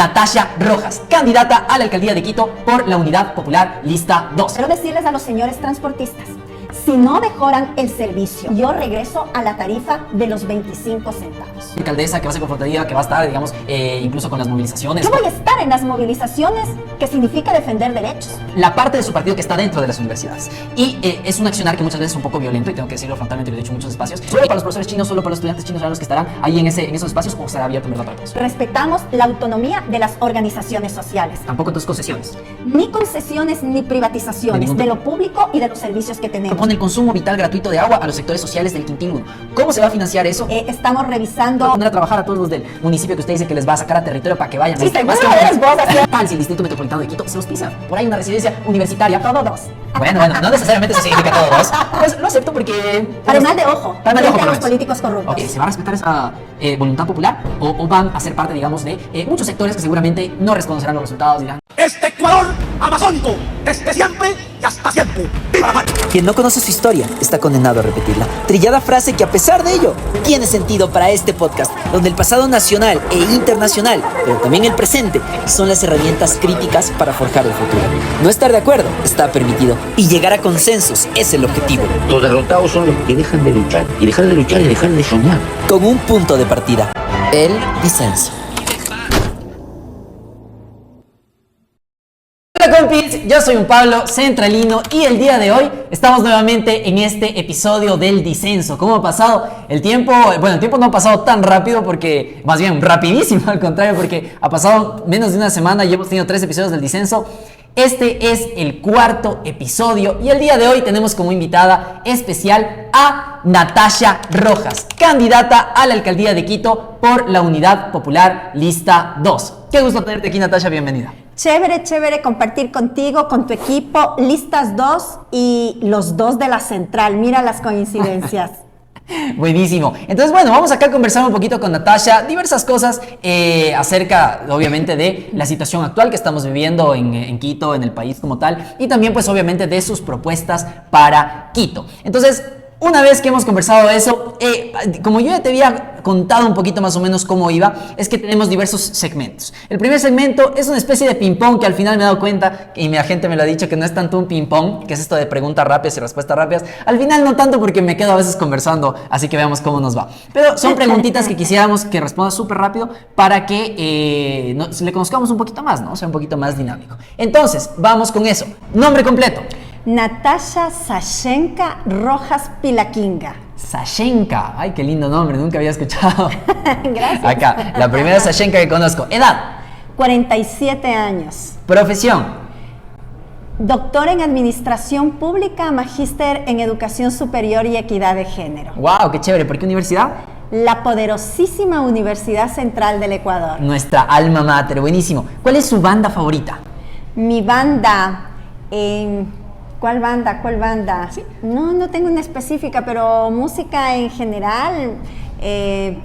Natasha Rojas, candidata a la alcaldía de Quito por la Unidad Popular Lista 2. Quiero decirles a los señores transportistas, si no mejoran el servicio, yo regreso a la tarifa de los 25 centavos. Alcaldesa que va a ser confrontativa, que va a estar, digamos, incluso con las movilizaciones. Yo voy a estar en las movilizaciones, que significa defender derechos. La parte de su partido que está dentro de las universidades. Y es un accionar que muchas veces es un poco violento, y tengo que decirlo frontalmente, lo he dicho en muchos espacios. Solo para los profesores chinos, solo para los estudiantes chinos serán los que estarán ahí en esos espacios, o será abierto en verdad para todos. Respetamos la autonomía de las organizaciones sociales. Tampoco tus concesiones. Ni concesiones ni privatizaciones de lo público y de los servicios que tenemos. Propone el consumo vital gratuito de agua a los sectores sociales del Quintil 1. ¿Cómo se va a financiar eso? Estamos revisando. Poner a trabajar a todos los del municipio que usted dice que les va a sacar a territorio para que vayan. Sí, más que eres vos así. tal si el Distrito Metropolitano de Quito se los pisa. Por ahí una residencia universitaria. Todo dos. Bueno, no necesariamente eso significa todo dos. Pues lo acepto porque... Para mal de ojo. Para mal de ojo, a por lo los menos. políticos corruptos. Ok, ¿se va a respetar esa voluntad popular o van a ser parte, digamos, de muchos sectores que seguramente no reconocerán los resultados y dirán: Este Ecuador amazónico, desde siempre y hasta siempre. ¡Viva la patria! Quien no conoce su historia está condenado a repetirla. Trillada frase que a pesar de ello tiene sentido para este podcast, donde el pasado nacional e internacional, pero también el presente, son las herramientas críticas para forjar el futuro. No estar de acuerdo está permitido y llegar a consensos es el objetivo. Los derrotados son los que dejan de luchar. Y dejar de luchar y dejar de soñar. Con un punto de partida, el disenso. Hola compis, yo soy un Pablo centralino y el día de hoy estamos nuevamente en este episodio del disenso. ¿Cómo ha pasado el tiempo? Bueno, el tiempo no ha pasado tan rápido, porque más bien rapidísimo, al contrario, porque ha pasado menos de una semana y hemos tenido 3 episodios del disenso. Este es el 4.º episodio y el día de hoy tenemos como invitada especial a Natasha Rojas, candidata a la alcaldía de Quito por la Unidad Popular Lista 2. Qué gusto tenerte aquí, Natasha, bienvenida. Chévere compartir contigo, con tu equipo, Listas 2 y los 2 de la central. Mira las coincidencias. Buenísimo. Entonces, bueno, vamos acá a conversar un poquito con Natasha, diversas cosas acerca, obviamente, de la situación actual que estamos viviendo en Quito, en el país como tal, y también, pues, obviamente, de sus propuestas para Quito. Entonces, una vez que hemos conversado eso, como yo ya te había contado un poquito más o menos cómo iba, es que tenemos diversos segmentos. El primer segmento es una especie de ping-pong que al final me he dado cuenta, y mi agente me lo ha dicho, que no es tanto un ping-pong, que es esto de preguntas rápidas y respuestas rápidas. Al final no tanto, porque me quedo a veces conversando, así que veamos cómo nos va. Pero son preguntitas que quisiéramos que responda súper rápido para que le conozcamos un poquito más, ¿no? O sea, un poquito más dinámico. Entonces, vamos con eso. Nombre completo. Natasha Sashenka Rojas Pilaquinga. Sashenka, ay, qué lindo nombre, nunca había escuchado. Gracias. Acá, la primera Sashenka que conozco. Edad. 47 años. Profesión. Doctor en Administración Pública, magíster en Educación Superior y Equidad de Género. Wow, qué chévere. ¿Por qué universidad? La poderosísima Universidad Central del Ecuador. Nuestra alma mater, buenísimo. ¿Cuál es su banda favorita? Mi banda, ¿cuál banda? ¿Sí? No tengo una específica, pero música en general,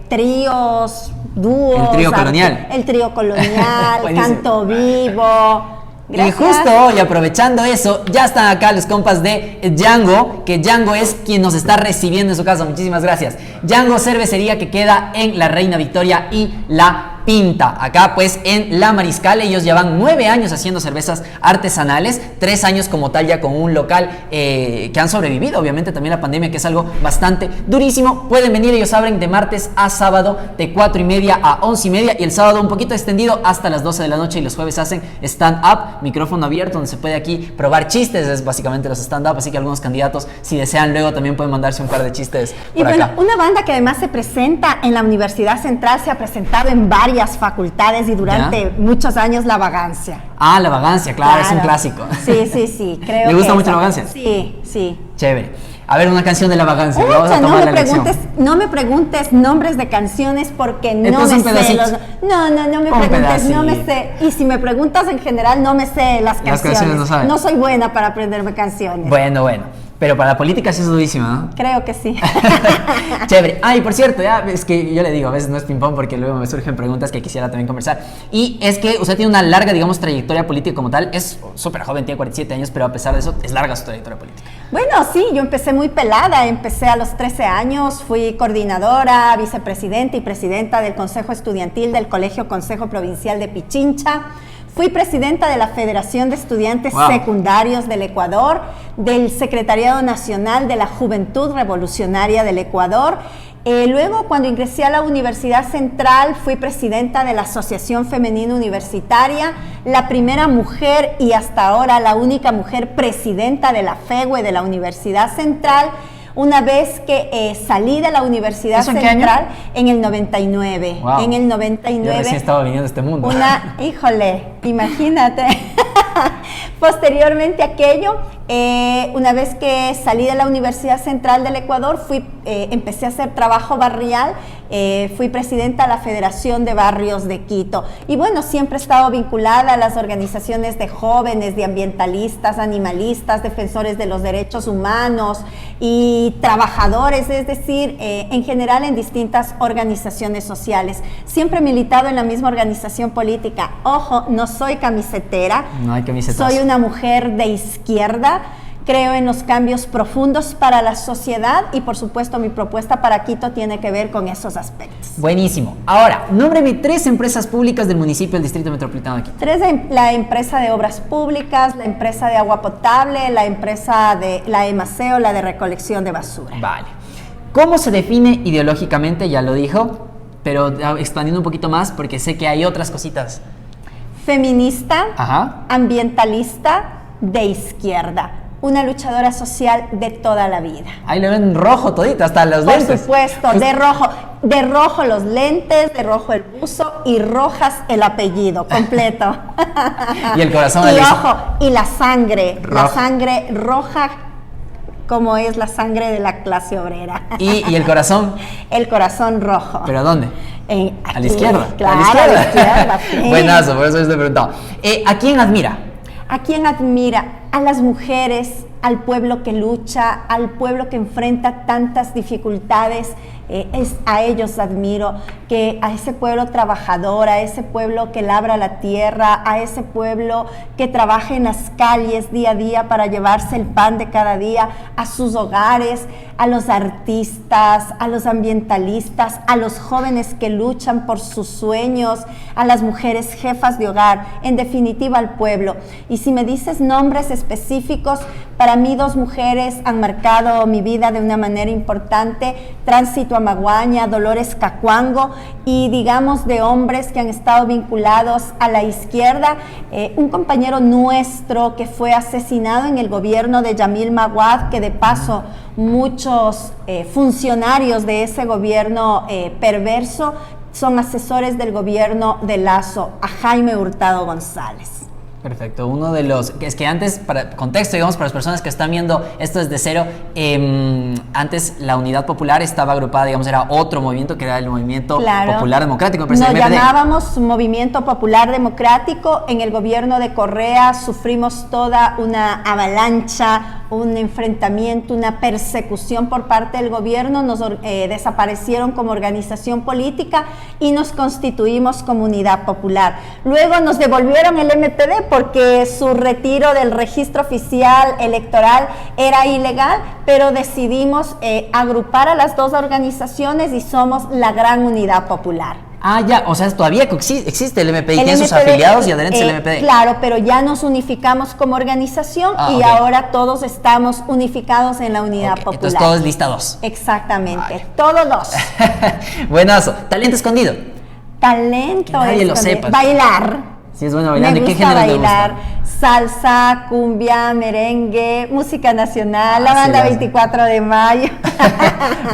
tríos, dúos. El trío colonial. El trío colonial, canto vivo. Gracias. Y justo hoy, aprovechando eso, ya están acá los compas de Django, que Django es quien nos está recibiendo en su casa. Muchísimas gracias. Django, cervecería que queda en la Reina Victoria y La Pinta. Acá pues en La Mariscal, ellos llevan 9 años haciendo cervezas artesanales, 3 años como tal ya con un local que han sobrevivido, obviamente también la pandemia, que es algo bastante durísimo. Pueden venir, ellos abren de martes a sábado de 4:30 a 11:30 y el sábado un poquito extendido hasta las 12 de la noche, y los jueves hacen stand-up, micrófono abierto, donde se puede aquí probar chistes, es básicamente los stand-up, así que algunos candidatos, si desean, luego también pueden mandarse un par de chistes por y bueno, acá. Una banda que además se presenta en la Universidad Central, se ha presentado en varias facultades y durante muchos años, La Vagancia. Ah, La Vagancia, claro, es un clásico. Sí, creo. ¿Le gusta mucho La Vagancia? Sí. Chévere. A ver, una canción de La Vagancia. Ucha, Vamos a tomar la lección. no me preguntes nombres de canciones porque no Entonces, me sé los... No me preguntes, pedacito. no me sé. Y si me preguntas en general, no me sé las canciones. No sabes. No soy buena para aprenderme canciones. Bueno. Pero para la política sí es durísimo, ¿no? Creo que sí. Chévere. Ay, por cierto, ya es que yo le digo, a veces no es ping-pong porque luego me surgen preguntas que quisiera también conversar. Y es que usted tiene una larga, digamos, trayectoria política como tal. Es súper joven, tiene 47 años, pero a pesar de eso, es larga su trayectoria política. Bueno, sí, yo empecé muy pelada, empecé a los 13 años, fui coordinadora, vicepresidenta y presidenta del Consejo Estudiantil del Colegio Consejo Provincial de Pichincha. Fui presidenta de la Federación de Estudiantes Secundarios del Ecuador, del Secretariado Nacional de la Juventud Revolucionaria del Ecuador. Luego, cuando ingresé a la Universidad Central, fui presidenta de la Asociación Femenina Universitaria, la primera mujer y hasta ahora la única mujer presidenta de la FEWE de la Universidad Central. Una vez que salí de la Universidad Central, en el 99. Wow. En el 99. Yo recién estaba viniendo a este mundo. Híjole, imagínate. Posteriormente a aquello, una vez que salí de la Universidad Central del Ecuador, empecé a hacer trabajo barrial, fui presidenta de la Federación de Barrios de Quito. Y bueno, siempre he estado vinculada a las organizaciones de jóvenes, de ambientalistas, animalistas, defensores de los derechos humanos y trabajadores, es decir, en general en distintas organizaciones sociales. Siempre he militado en la misma organización política. Ojo, no soy camisetera. No hay camisetazo. Soy una mujer de izquierda. Creo en los cambios profundos para la sociedad y, por supuesto, mi propuesta para Quito tiene que ver con esos aspectos. Buenísimo. Ahora, nómbreme 3 empresas públicas del municipio del Distrito Metropolitano de Quito. 3, la empresa de obras públicas, la empresa de agua potable, la empresa de la EMACEO, la de recolección de basura. Vale. ¿Cómo se define ideológicamente? Ya lo dijo, pero expandiendo un poquito más porque sé que hay otras cositas. Feminista, Ajá. ambientalista, de izquierda. Una luchadora social de toda la vida. Ahí le ven rojo todito, hasta los lentes. Por supuesto, de rojo los lentes, de rojo el buzo y rojas el apellido completo. Y el corazón. Y ojo, y la sangre roja, como es la sangre de la clase obrera. ¿Y el corazón? El corazón rojo. ¿Pero a dónde? Aquí, ¿A la izquierda? Claro, a la izquierda, sí. Buenazo, por eso les he preguntado. ¿A quién admira? ¿A quién admira? A las mujeres, al pueblo que lucha, al pueblo que enfrenta tantas dificultades. A ellos admiro, a ese pueblo trabajador, a ese pueblo que labra la tierra, a ese pueblo que trabaja en las calles día a día para llevarse el pan de cada día a sus hogares, a los artistas, a los ambientalistas, a los jóvenes que luchan por sus sueños, a las mujeres jefas de hogar, en definitiva al pueblo. Y si me dices nombres específicos, para mí 2 mujeres han marcado mi vida de una manera importante: Tránsito Amaguaña, Dolores Cacuango, y digamos de hombres que han estado vinculados a la izquierda. Un compañero nuestro que fue asesinado en el gobierno de Yamil Maguad, que de paso muchos funcionarios de ese gobierno perverso son asesores del gobierno de Lazo, a Jaime Hurtado González. Perfecto, uno de los, es que antes, para contexto, digamos, para las personas que están viendo esto desde cero, antes la Unidad Popular estaba agrupada, digamos, era otro movimiento que era el Movimiento Popular Democrático. Nos llamábamos Movimiento Popular Democrático. En el gobierno de Correa sufrimos toda una avalancha, un enfrentamiento, una persecución por parte del gobierno. Nos desaparecieron como organización política y nos constituimos como Unidad Popular. Luego nos devolvieron el MPD porque su retiro del registro oficial electoral era ilegal, pero decidimos agrupar a las 2 organizaciones y somos la Gran Unidad Popular. Ah, ya, o sea, todavía existe el MPD y tiene sus afiliados y adherentes al MPD. Claro, pero ya nos unificamos como organización y ahora todos estamos unificados en la Unidad Popular. Entonces todos lista 2. Exactamente, vale. todos 2. Buenazo. ¿Talento escondido? Talento que nadie lo sepa. Bailar. Sí, es bueno bailar. Me ¿De qué gusta género bailar? te gusta? Salsa, cumbia, merengue, música nacional, la banda 24 de mayo.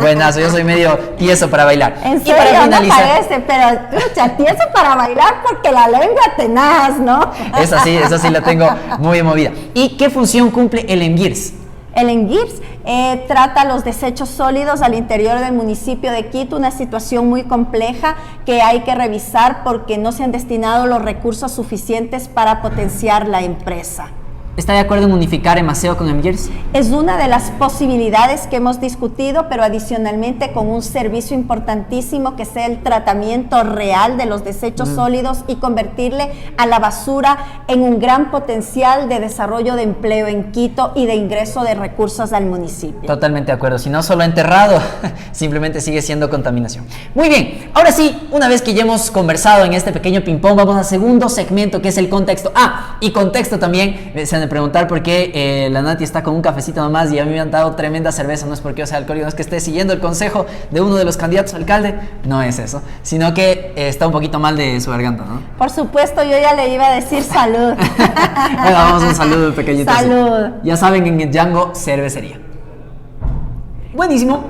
Buenazo, yo soy medio tieso para bailar. En Y serio, para no finalizar, parece, pero escucha, tieso para bailar porque la lengua tenaz, ¿no? esa sí la tengo muy movida. ¿Y qué función cumple el ENGIRS? El ENGIRS trata los desechos sólidos al interior del municipio de Quito, una situación muy compleja que hay que revisar porque no se han destinado los recursos suficientes para potenciar la empresa. ¿Está de acuerdo en unificar Emaceo con Emgers? Es una de las posibilidades que hemos discutido, pero adicionalmente con un servicio importantísimo que sea el tratamiento real de los desechos sólidos y convertirle a la basura en un gran potencial de desarrollo de empleo en Quito y de ingreso de recursos al municipio. Totalmente de acuerdo, si no solo enterrado, simplemente sigue siendo contaminación. Muy bien, ahora sí, una vez que ya hemos conversado en este pequeño ping-pong, vamos al segundo segmento que es el contexto. Y contexto también, se han de preguntar por qué la Nati está con un cafecito nomás y a mí me han dado tremenda cerveza. No es porque yo sea alcohólico, no es que esté siguiendo el consejo de uno de los candidatos a alcalde, no es eso, sino que está un poquito mal de su garganta, ¿no? Por supuesto, yo ya le iba a decir salud. Bueno, vamos a un saludo pequeñito. Salud. Ya saben, en el Django cervecería. Buenísimo.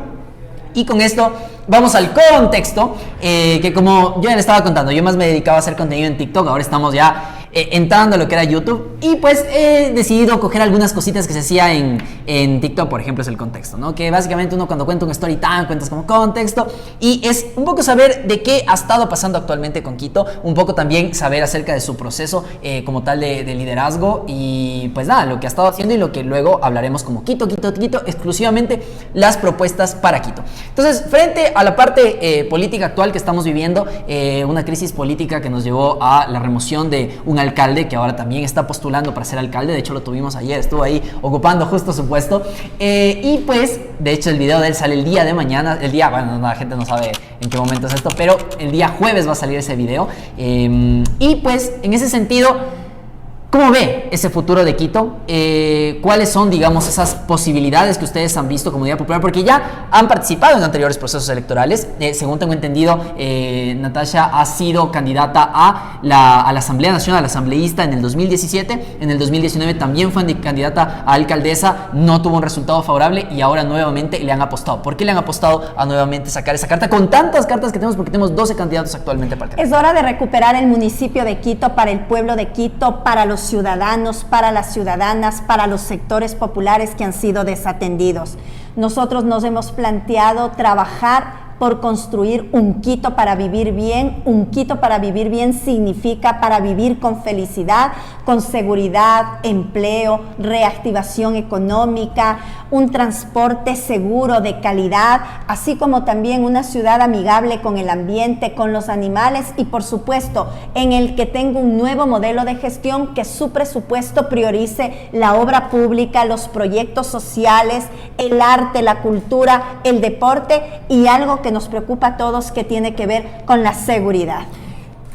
Y con esto vamos al contexto, que como yo ya le estaba contando, yo más me dedicaba a hacer contenido en TikTok, ahora estamos ya entrando a lo que era YouTube, y pues he decidido coger algunas cositas que se hacía en TikTok. Por ejemplo, es el contexto, ¿no? Que básicamente uno cuando cuenta un story time cuentas como contexto, y es un poco saber de qué ha estado pasando actualmente con Quito, un poco también saber acerca de su proceso como tal de liderazgo, y pues nada, lo que ha estado haciendo y lo que luego hablaremos como Quito, exclusivamente las propuestas para Quito. Entonces, frente a la parte política actual que estamos viviendo, una crisis política que nos llevó a la remoción de un alcalde que ahora también está postulando para ser alcalde. De hecho, lo tuvimos ayer, estuvo ahí ocupando justo su puesto, y pues de hecho el video de él sale el día de mañana, bueno, la gente no sabe en qué momento es esto, pero el día jueves va a salir ese video, y pues en ese sentido, ¿cómo ve ese futuro de Quito? ¿Cuáles son, digamos, esas posibilidades que ustedes han visto como Unidad Popular? Porque ya han participado en anteriores procesos electorales. Según tengo entendido, Natasha ha sido candidata a la Asamblea Nacional, asambleísta en el 2017. En el 2019 también fue candidata a alcaldesa, no tuvo un resultado favorable y ahora nuevamente le han apostado. ¿Por qué le han apostado a nuevamente sacar esa carta con tantas cartas que tenemos? Porque tenemos 12 candidatos actualmente para el Es hora de recuperar el municipio de Quito para el pueblo de Quito, para los ciudadanos, para las ciudadanas, para los sectores populares que han sido desatendidos. Nosotros nos hemos planteado trabajar por construir un Quito para vivir bien. Un Quito para vivir bien significa para vivir con felicidad, con seguridad, empleo, reactivación económica, un transporte seguro de calidad, así como también una ciudad amigable con el ambiente, con los animales y por supuesto en el que tenga un nuevo modelo de gestión, que su presupuesto priorice la obra pública, los proyectos sociales, el arte, la cultura, el deporte y algo que nos preocupa a todos, que tiene que ver con la seguridad.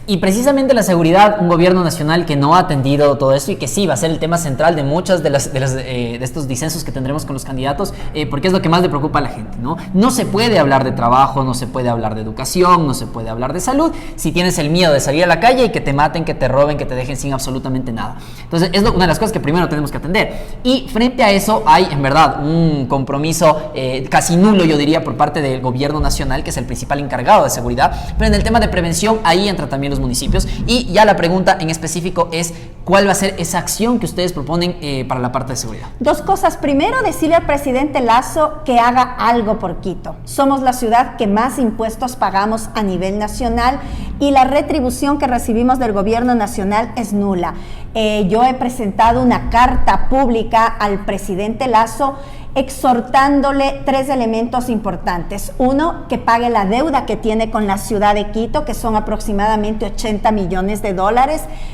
Y precisamente la seguridad, un gobierno nacional que no ha atendido todo esto y que sí va a ser el tema central de muchas de estos disensos que tendremos con los candidatos, porque es lo que más le preocupa a la gente, ¿no? No se puede hablar de trabajo, no se puede hablar de educación, no se puede hablar de salud si tienes el miedo de salir a la calle y que te maten, que te roben, que te dejen sin absolutamente nada. Entonces es una de las cosas que primero tenemos que atender. Y frente a eso hay en verdad un compromiso casi nulo, yo diría, por parte del gobierno nacional, que es el principal encargado de seguridad, pero en el tema de prevención ahí entra también los municipios. Y ya la pregunta en específico es: ¿cuál va a ser esa acción que ustedes proponen para la parte de seguridad? Dos cosas. Primero, decirle al presidente Lasso que haga algo por Quito. Somos la ciudad que más impuestos pagamos a nivel nacional y la retribución que recibimos del gobierno nacional es nula. Yo he presentado una carta pública al presidente Lasso exhortándole 3 elementos importantes. Uno, que pague la deuda que tiene con la ciudad de Quito, que son aproximadamente $80 millones.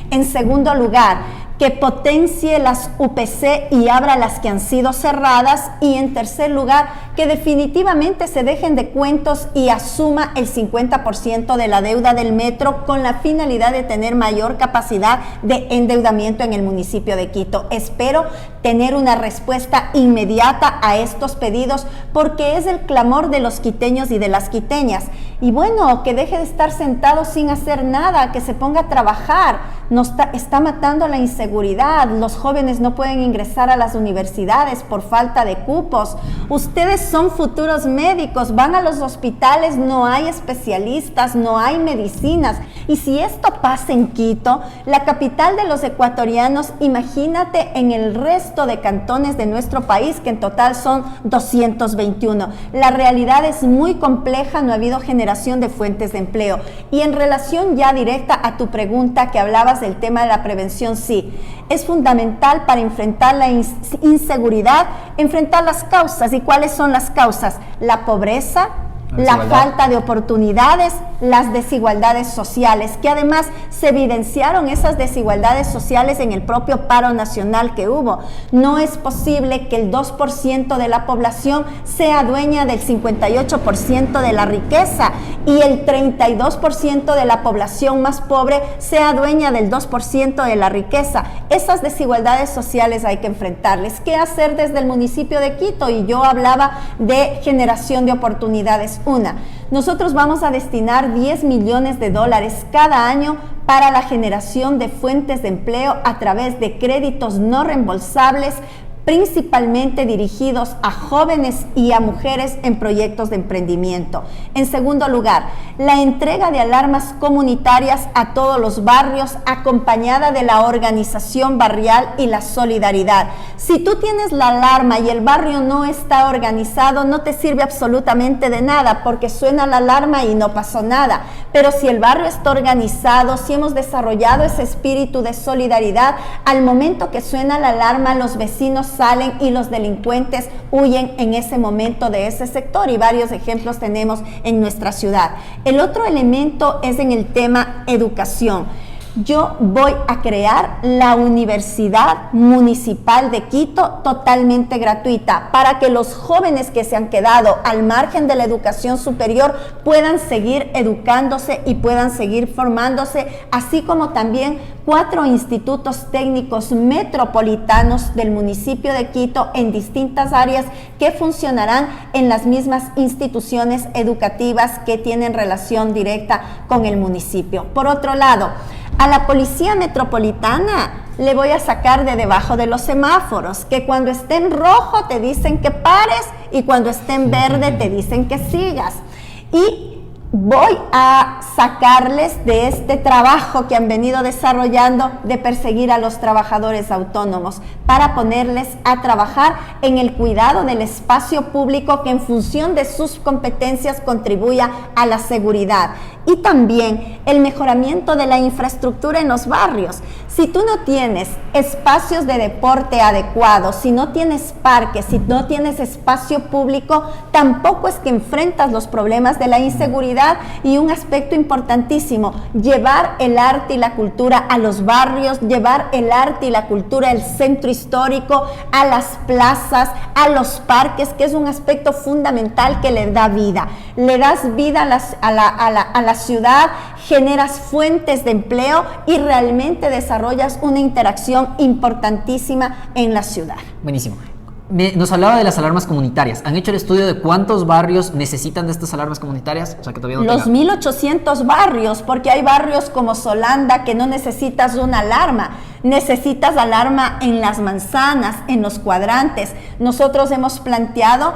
En segundo lugar, que potencie las UPC y abra las que han sido cerradas. Y en tercer lugar, que definitivamente se dejen de cuentos y asuma el 50% de la deuda del metro, con la finalidad de tener mayor capacidad de endeudamiento en el municipio de Quito. Espero tener una respuesta inmediata a estos pedidos, porque es el clamor de los quiteños y de las quiteñas. Y bueno, que deje de estar sentado sin hacer nada, que se ponga a trabajar. Nos está matando la inseguridad. Los jóvenes no pueden ingresar a las universidades por falta de cupos. Ustedes son futuros médicos, van a los hospitales, no hay especialistas, no hay medicinas. Y si esto pasa en Quito, la capital de los ecuatorianos, imagínate en el resto de cantones de nuestro país, que en total son 221. La realidad es muy compleja, no ha habido generación de fuentes de empleo. Y en relación ya directa a tu pregunta que hablabas del tema de la prevención, sí, Es fundamental para enfrentar la inseguridad, enfrentar las causas. ¿Y cuáles son las causas? La pobreza, la falta de oportunidades, las desigualdades sociales, que además se evidenciaron esas desigualdades sociales en el propio paro nacional que hubo. No es posible que el 2% de la población sea dueña del 58% de la riqueza y el 32% de la población más pobre sea dueña del 2% de la riqueza. Esas desigualdades sociales hay que enfrentarles. ¿Qué hacer desde el municipio de Quito? Y yo hablaba de generación de oportunidades. Nosotros vamos a destinar 10 millones de dólares cada año para la generación de fuentes de empleo a través de créditos no reembolsables, principalmente dirigidos a jóvenes y a mujeres en proyectos de emprendimiento. En segundo lugar, la entrega de alarmas comunitarias a todos los barrios, acompañada de la organización barrial y la solidaridad. Si tú tienes la alarma y el barrio no está organizado, no te sirve absolutamente de nada, porque suena la alarma y no pasó nada. Pero si el barrio está organizado, si hemos desarrollado ese espíritu de solidaridad, al momento que suena la alarma, los vecinos salen y los delincuentes huyen en ese momento de ese sector, y varios ejemplos tenemos en nuestra ciudad. El otro elemento es en el tema educación. Yo voy a crear la Universidad Municipal de Quito totalmente gratuita para que los jóvenes que se han quedado al margen de la educación superior puedan seguir educándose y puedan seguir formándose, así como también 4 institutos técnicos metropolitanos del municipio de Quito en distintas áreas que funcionarán en las mismas instituciones educativas que tienen relación directa con el municipio. Por otro lado, a la Policía Metropolitana le voy a sacar de debajo de los semáforos, que cuando esté en rojo te dicen que pares y cuando esté en verde te dicen que sigas. Y voy a sacarles de este trabajo que han venido desarrollando de perseguir a los trabajadores autónomos para ponerles a trabajar en el cuidado del espacio público que en función de sus competencias contribuya a la seguridad. Y también el mejoramiento de la infraestructura en los barrios. Si tú no tienes espacios de deporte adecuados, si no tienes parques, si no tienes espacio público, tampoco es que enfrentas los problemas de la inseguridad. Y un aspecto importantísimo, llevar el arte y la cultura a los barrios, llevar el arte y la cultura al centro histórico, a las plazas, a los parques, que es un aspecto fundamental que le da vida. Le das vida a la ciudad, generas fuentes de empleo y realmente desarrollas una interacción importantísima en la ciudad. Buenísimo. Nos hablaba de las alarmas comunitarias. ¿Han hecho el estudio de cuántos barrios necesitan de estas alarmas comunitarias? O sea, que todavía no los 1.800 barrios, porque hay barrios como Solanda que no necesitas una alarma. Necesitas alarma en las manzanas, en los cuadrantes. Nosotros hemos planteado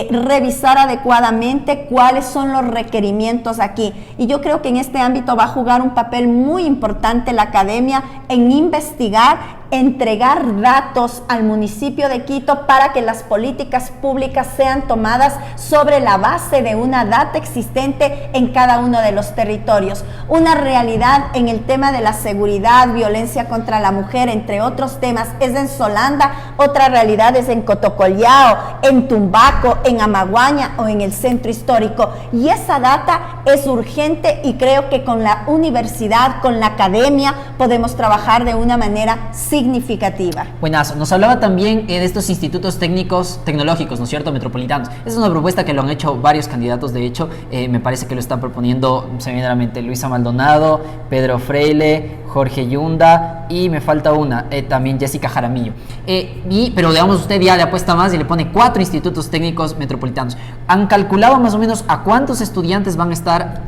revisar adecuadamente cuáles son los requerimientos aquí. Y yo creo que en este ámbito va a jugar un papel muy importante la academia en investigar, entregar datos al municipio de Quito para que las políticas públicas sean tomadas sobre la base de una data existente en cada uno de los territorios. Una realidad en el tema de la seguridad, violencia contra la mujer, entre otros temas, es en Solanda, otra realidad es en Cotocollao, en Tumbaco, en Amaguaña o en el centro histórico. Y esa data es urgente y creo que con la universidad, con la academia, podemos trabajar de una manera significativa. Buenazo. Nos hablaba también de estos institutos tecnológicos, ¿no es cierto?, metropolitanos. Es una propuesta que lo han hecho varios candidatos, de hecho, me parece que lo están proponiendo, se me viene a la mente, Luisa Maldonado, Pedro Freile, Jorge Yunda y me falta una, también Jessica Jaramillo. Pero digamos, usted ya le apuesta más y le pone 4 institutos técnicos metropolitanos. ¿Han calculado más o menos a cuántos estudiantes van a estar,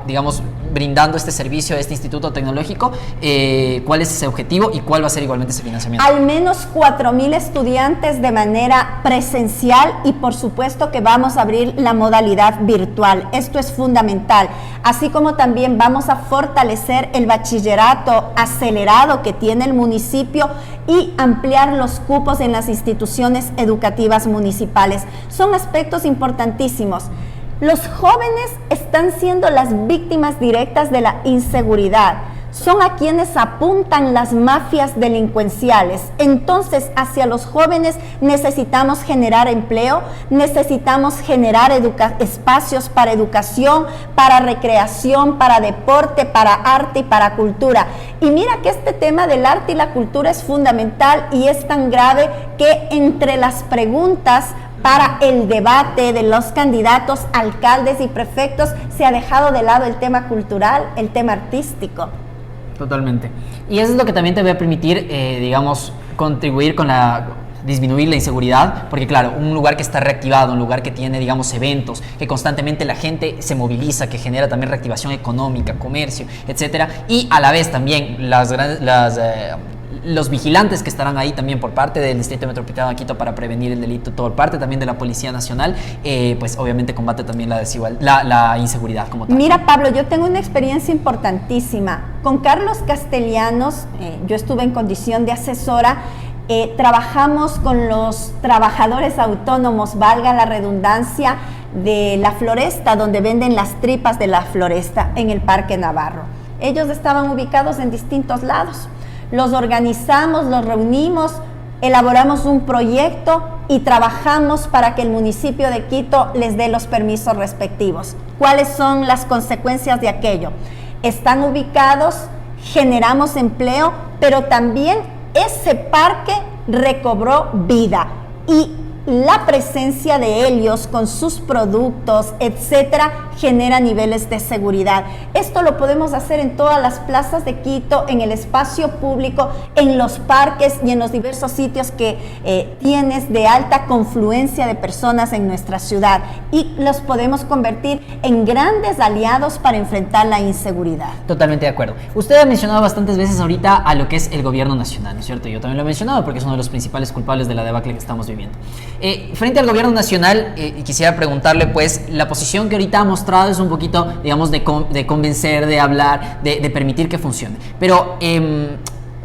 digamos, brindando este servicio a este instituto tecnológico? ¿Cuál es ese objetivo y cuál va a ser igualmente ese financiamiento? Al menos 4.000 estudiantes de manera presencial y por supuesto que vamos a abrir la modalidad virtual. Esto es fundamental. Así como también vamos a fortalecer el bachillerato acelerado que tiene el municipio y ampliar los cupos en las instituciones educativas municipales. Son aspectos importantísimos. Los jóvenes están siendo las víctimas directas de la inseguridad. son a quienes apuntan las mafias delincuenciales. Entonces, hacia los jóvenes necesitamos generar empleo, necesitamos generar espacios para educación, para recreación, para deporte, para arte y para cultura. Y mira que este tema del arte y la cultura es fundamental y es tan grave que entre las preguntas para el debate de los candidatos, alcaldes y prefectos se ha dejado de lado el tema cultural, el tema artístico. Totalmente. Y eso es lo que también te va a permitir, digamos, contribuir con disminuir la inseguridad, porque claro, un lugar que está reactivado, un lugar que tiene, digamos, eventos, que constantemente la gente se moviliza, que genera también reactivación económica, comercio, etcétera, y a la vez también los vigilantes que estarán ahí también por parte del Distrito Metropolitano de Quito para prevenir el delito, por parte también de la Policía Nacional, pues obviamente combate también la inseguridad como tal. Mira, Pablo, yo tengo una experiencia importantísima. Con Carlos Castellanos, yo estuve en condición de asesora, trabajamos con los trabajadores autónomos, valga la redundancia, de la floresta, donde venden las tripas de la floresta en el Parque Navarro. Ellos estaban ubicados en distintos lados. Los organizamos, los reunimos, elaboramos un proyecto y trabajamos para que el municipio de Quito les dé los permisos respectivos. ¿Cuáles son las consecuencias de aquello? Están ubicados, generamos empleo, pero también ese parque recobró vida y la presencia de ellos con sus productos, etcétera, genera niveles de seguridad. Esto lo podemos hacer en todas las plazas de Quito, en el espacio público, en los parques y en los diversos sitios que tienes de alta confluencia de personas en nuestra ciudad, y los podemos convertir en grandes aliados para enfrentar la inseguridad. Totalmente de acuerdo. Usted ha mencionado bastantes veces ahorita a lo que es el gobierno nacional, ¿no es cierto? Yo también lo he mencionado porque es uno de los principales culpables de la debacle que estamos viviendo. Frente al gobierno nacional, quisiera preguntarle, pues, la posición que ahorita ha mostrado es un poquito, digamos, de convencer, de hablar, de permitir que funcione. Pero,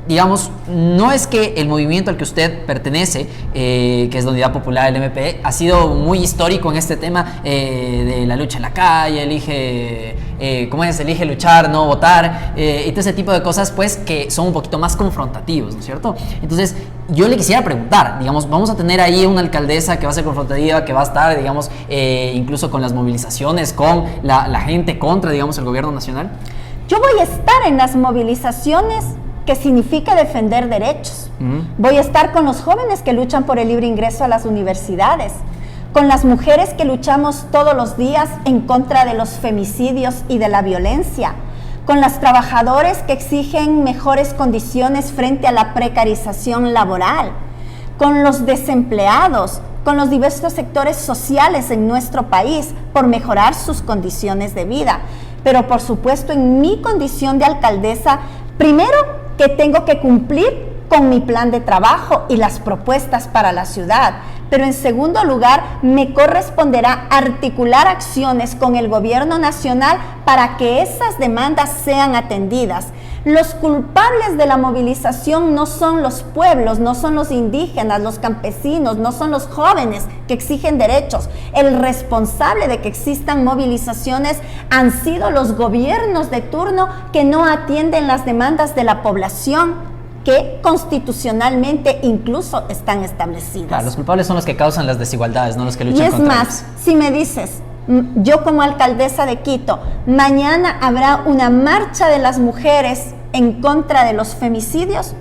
digamos, no es que el movimiento al que usted pertenece, que es la Unidad Popular, el MP, ha sido muy histórico en este tema de la lucha en la calle, elige luchar, no votar, y todo ese tipo de cosas, pues, que son un poquito más confrontativos, ¿no es cierto? Entonces, yo le quisiera preguntar, digamos, vamos a tener ahí una alcaldesa que va a ser confrontativa, que va a estar, digamos, incluso con las movilizaciones, con la gente contra, digamos, el gobierno nacional. Yo voy a estar en las movilizaciones que significa defender derechos. Voy a estar con los jóvenes que luchan por el libre ingreso a las universidades, con las mujeres que luchamos todos los días en contra de los femicidios y de la violencia, con las trabajadoras que exigen mejores condiciones frente a la precarización laboral, con los desempleados, con los diversos sectores sociales en nuestro país por mejorar sus condiciones de vida. Pero por supuesto, en mi condición de alcaldesa, primero que tengo que cumplir con mi plan de trabajo y las propuestas para la ciudad. Pero en segundo lugar, me corresponderá articular acciones con el gobierno nacional para que esas demandas sean atendidas. Los culpables de la movilización no son los pueblos, no son los indígenas, los campesinos, no son los jóvenes que exigen derechos. El responsable de que existan movilizaciones han sido los gobiernos de turno que no atienden las demandas de la población, que constitucionalmente incluso están establecidas. Claro, los culpables son los que causan las desigualdades, no los que luchan contra ellas. Y es más, si me dices, yo como alcaldesa de Quito, mañana habrá una marcha de las mujeres en contra de los femicidios,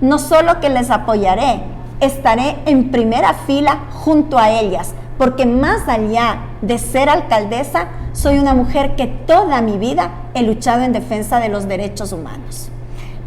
no solo que les apoyaré, estaré en primera fila junto a ellas, porque más allá de ser alcaldesa, soy una mujer que toda mi vida he luchado en defensa de los derechos humanos.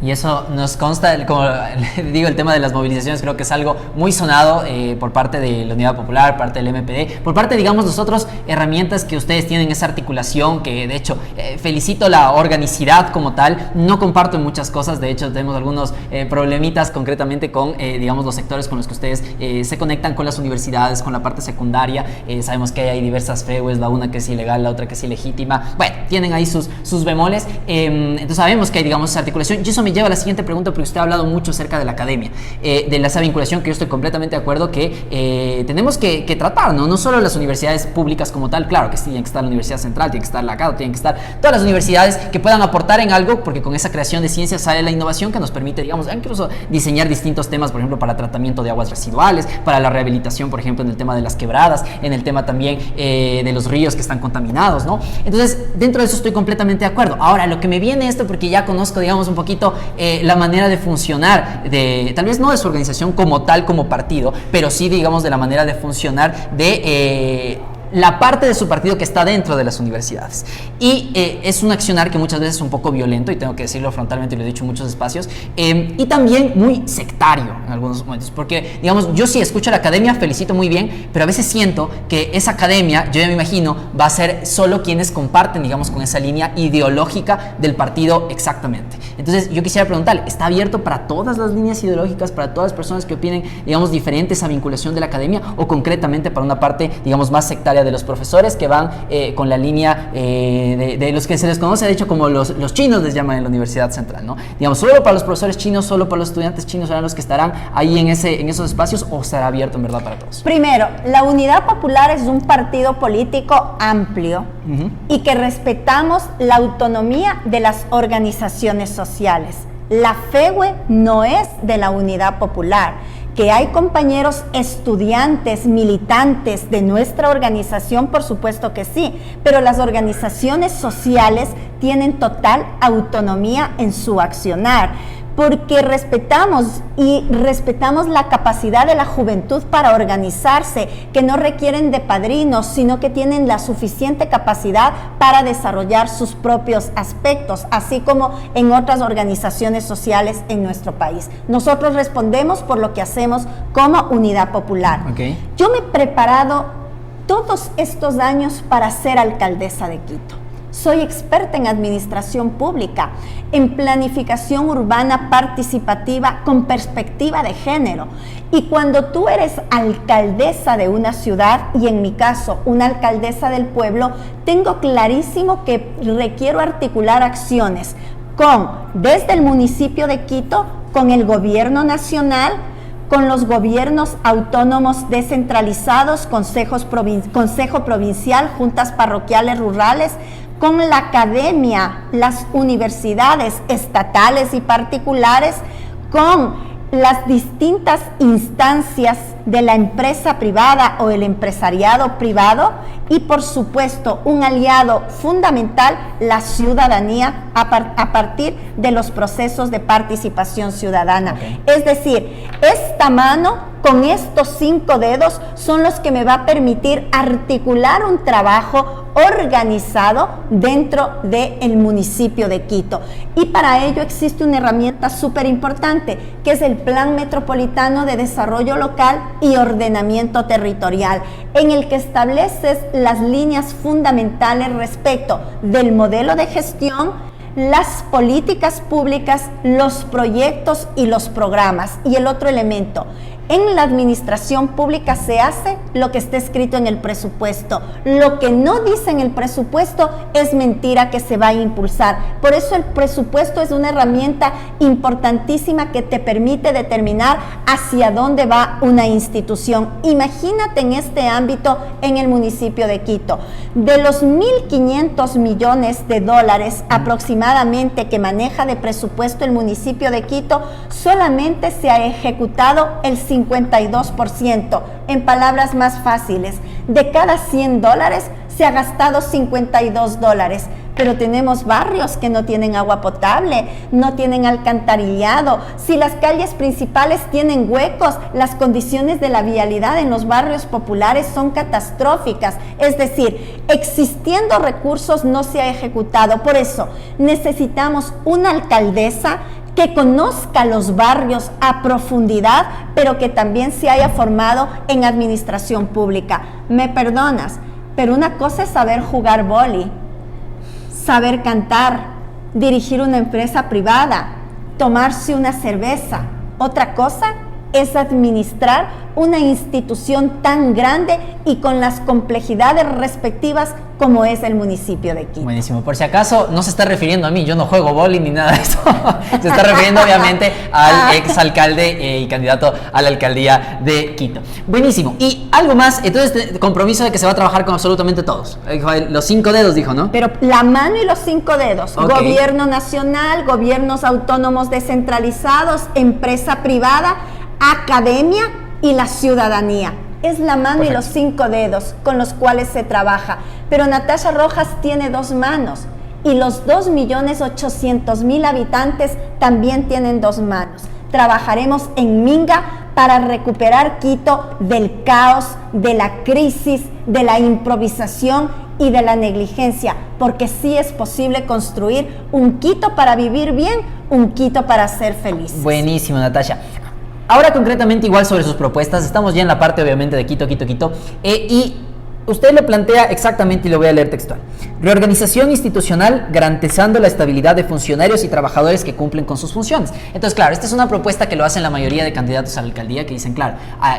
Y eso nos consta, como le digo, el tema de las movilizaciones creo que es algo muy sonado por parte de la Unidad Popular, parte del MPD, por parte, digamos, nosotros, herramientas que ustedes tienen, esa articulación, que de hecho felicito la organicidad como tal. No comparto en muchas cosas, de hecho tenemos algunos problemitas concretamente con, digamos, los sectores con los que ustedes se conectan, con las universidades, con la parte secundaria. Sabemos que hay diversas FEUES, la una que es ilegal, la otra que es ilegítima. Bueno, tienen ahí sus bemoles, entonces sabemos que hay, digamos, esa articulación, y eso me me lleva a la siguiente pregunta, porque usted ha hablado mucho acerca de la academia, de esa vinculación, que yo estoy completamente de acuerdo que tenemos que tratar, ¿no? No solo las universidades públicas como tal, claro que sí, tiene que estar la Universidad Central, tiene que estar la CADO, tienen que estar todas las universidades que puedan aportar en algo, porque con esa creación de ciencias sale la innovación que nos permite, digamos, incluso diseñar distintos temas, por ejemplo, para tratamiento de aguas residuales, para la rehabilitación, por ejemplo, en el tema de las quebradas, en el tema también de los ríos que están contaminados, ¿no? Entonces, dentro de eso estoy completamente de acuerdo. Ahora, lo que me viene esto, porque ya conozco, digamos, un poquito la manera de funcionar, tal vez no de su organización como tal, como partido, pero sí, digamos, de la manera de funcionar de la parte de su partido que está dentro de las universidades. Y es un accionar que muchas veces es un poco violento, y tengo que decirlo frontalmente, y lo he dicho en muchos espacios, y también muy sectario en algunos momentos, porque, digamos, yo sí escucho a la academia, felicito muy bien, pero a veces siento que esa academia, yo ya me imagino, va a ser solo quienes comparten, digamos, con esa línea ideológica del partido exactamente. Entonces, yo quisiera preguntarle, ¿está abierto para todas las líneas ideológicas, para todas las personas que opinen, digamos, diferente esa vinculación de la academia, o concretamente para una parte, digamos, más sectaria de los profesores que van con la línea de los que se les conoce, de hecho, como los chinos les llaman en la Universidad Central, ¿no? Digamos, solo para los profesores chinos, solo para los estudiantes chinos serán los que estarán ahí en esos espacios, o será abierto en verdad para todos? Primero, la Unidad Popular es un partido político amplio y que respetamos la autonomía de las organizaciones sociales. La FEWE no es de la Unidad Popular. Que hay compañeros estudiantes, militantes de nuestra organización, por supuesto que sí, pero las organizaciones sociales tienen total autonomía en su accionar, porque respetamos la capacidad de la juventud para organizarse, que no requieren de padrinos, sino que tienen la suficiente capacidad para desarrollar sus propios aspectos, así como en otras organizaciones sociales en nuestro país. Nosotros respondemos por lo que hacemos como Unidad Popular. Okay. Yo me he preparado todos estos años para ser alcaldesa de Quito. Soy experta en administración pública, en planificación urbana participativa con perspectiva de género. Y cuando tú eres alcaldesa de una ciudad, y en mi caso, una alcaldesa del pueblo, tengo clarísimo que requiero articular acciones desde el municipio de Quito, con el gobierno nacional, con los gobiernos autónomos descentralizados, consejo provincial, juntas parroquiales rurales, con la academia, las universidades estatales y particulares, con las distintas instancias de la empresa privada o el empresariado privado, y por supuesto un aliado fundamental, la ciudadanía, a partir de los procesos de participación ciudadana. Okay. Es decir, esta mano con estos 5 dedos son los que me va a permitir articular un trabajo organizado dentro del municipio de Quito. Y para ello existe una herramienta súper importante, que es el Plan Metropolitano de Desarrollo Local y Ordenamiento Territorial, en el que estableces las líneas fundamentales respecto del modelo de gestión, las políticas públicas, los proyectos y los programas. Y el otro elemento, en la administración pública se hace lo que está escrito en el presupuesto. Lo que no dice en el presupuesto es mentira que se va a impulsar. Por eso el presupuesto es una herramienta importantísima que te permite determinar hacia dónde va una institución. Imagínate en este ámbito en el municipio de Quito. De los 1.500 millones de dólares aproximadamente que maneja de presupuesto el municipio de Quito, solamente se ha ejecutado el 52%. En palabras más fáciles, de cada 100 dólares se ha gastado 52 dólares. Pero tenemos barrios que no tienen agua potable, no tienen alcantarillado. Si las calles principales tienen huecos, las condiciones de la vialidad en los barrios populares son catastróficas. Es decir, existiendo recursos no se ha ejecutado. Por eso necesitamos una alcaldesa que conozca los barrios a profundidad, pero que también se haya formado en administración pública. Me perdonas, pero una cosa es saber jugar vóley, saber cantar, dirigir una empresa privada, tomarse una cerveza. Otra cosa es administrar una institución tan grande y con las complejidades respectivas como es el municipio de Quito. Buenísimo. Por si acaso, no se está refiriendo a mí, yo no juego boli ni nada de eso. Se está refiriendo obviamente al exalcalde y candidato a la alcaldía de Quito. Buenísimo. Y algo más, entonces, compromiso de que se va a trabajar con absolutamente todos. Los 5 dedos, dijo, ¿no? Pero la mano y los 5 dedos. Ok. Gobierno nacional, gobiernos autónomos descentralizados, empresa privada, academia y la ciudadanía. Es la mano y los 5 dedos con los cuales se trabaja. Pero Natasha Rojas tiene 2 manos y los 2.800.000 habitantes también tienen 2 manos. Trabajaremos en Minga para recuperar Quito del caos, de la crisis, de la improvisación y de la negligencia, porque sí es posible construir un Quito para vivir bien, un Quito para ser feliz. Buenísimo, Natasha. Ahora concretamente igual sobre sus propuestas, estamos ya en la parte obviamente de Quito, y usted lo plantea exactamente y lo voy a leer textual. Reorganización institucional garantizando la estabilidad de funcionarios y trabajadores que cumplen con sus funciones. Entonces, claro, esta es una propuesta que lo hacen la mayoría de candidatos a la alcaldía que dicen, claro,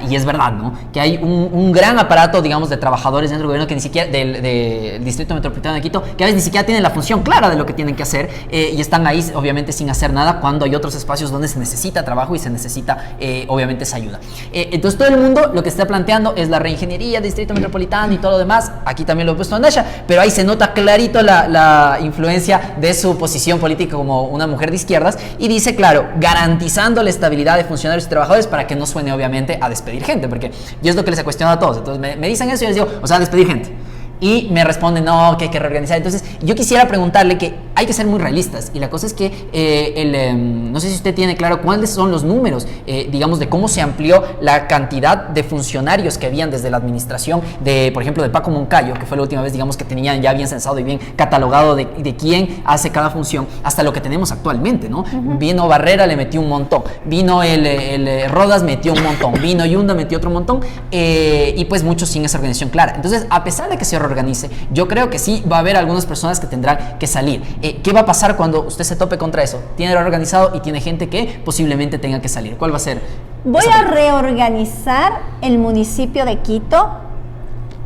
y es verdad, ¿no? Que hay un gran aparato, digamos, de trabajadores dentro del gobierno que ni siquiera, del Distrito Metropolitano de Quito, que a veces ni siquiera tienen la función clara de lo que tienen que hacer y están ahí, obviamente, sin hacer nada cuando hay otros espacios donde se necesita trabajo y se necesita, obviamente, esa ayuda. Entonces, todo el mundo lo que está planteando es la reingeniería, Distrito Metropolitano y todo lo demás. Aquí también lo he puesto a Natasha, pero ahí se nota clarito la influencia de su posición política como una mujer de izquierdas y dice, claro, garantizando la estabilidad de funcionarios y trabajadores para que no suene obviamente a despedir gente, porque yo es lo que les he cuestionado a todos. Entonces me dicen eso y yo les digo, o sea, despedir gente. Y me responden, no, que hay que reorganizar. Entonces, yo quisiera preguntarle que hay que ser muy realistas. Y la cosa es que, no sé si usted tiene claro cuáles son los números, digamos, de cómo se amplió la cantidad de funcionarios que habían desde la administración de, por ejemplo, de Paco Moncayo, que fue la última vez, digamos, que tenían ya bien censado y bien catalogado de quién hace cada función, hasta lo que tenemos actualmente, ¿no? Vino Barrera, le metió un montón. Vino el Rodas, metió un montón. Vino Yunda, metió otro montón. Y pues muchos sin esa organización clara. Entonces, a pesar de que se organice, yo creo que sí va a haber algunas personas que tendrán que salir. ¿Qué va a pasar cuando usted se tope contra eso? Tiene reorganizado y tiene gente que posiblemente tenga que salir. ¿Cuál va a ser? Voy a reorganizar el municipio de Quito.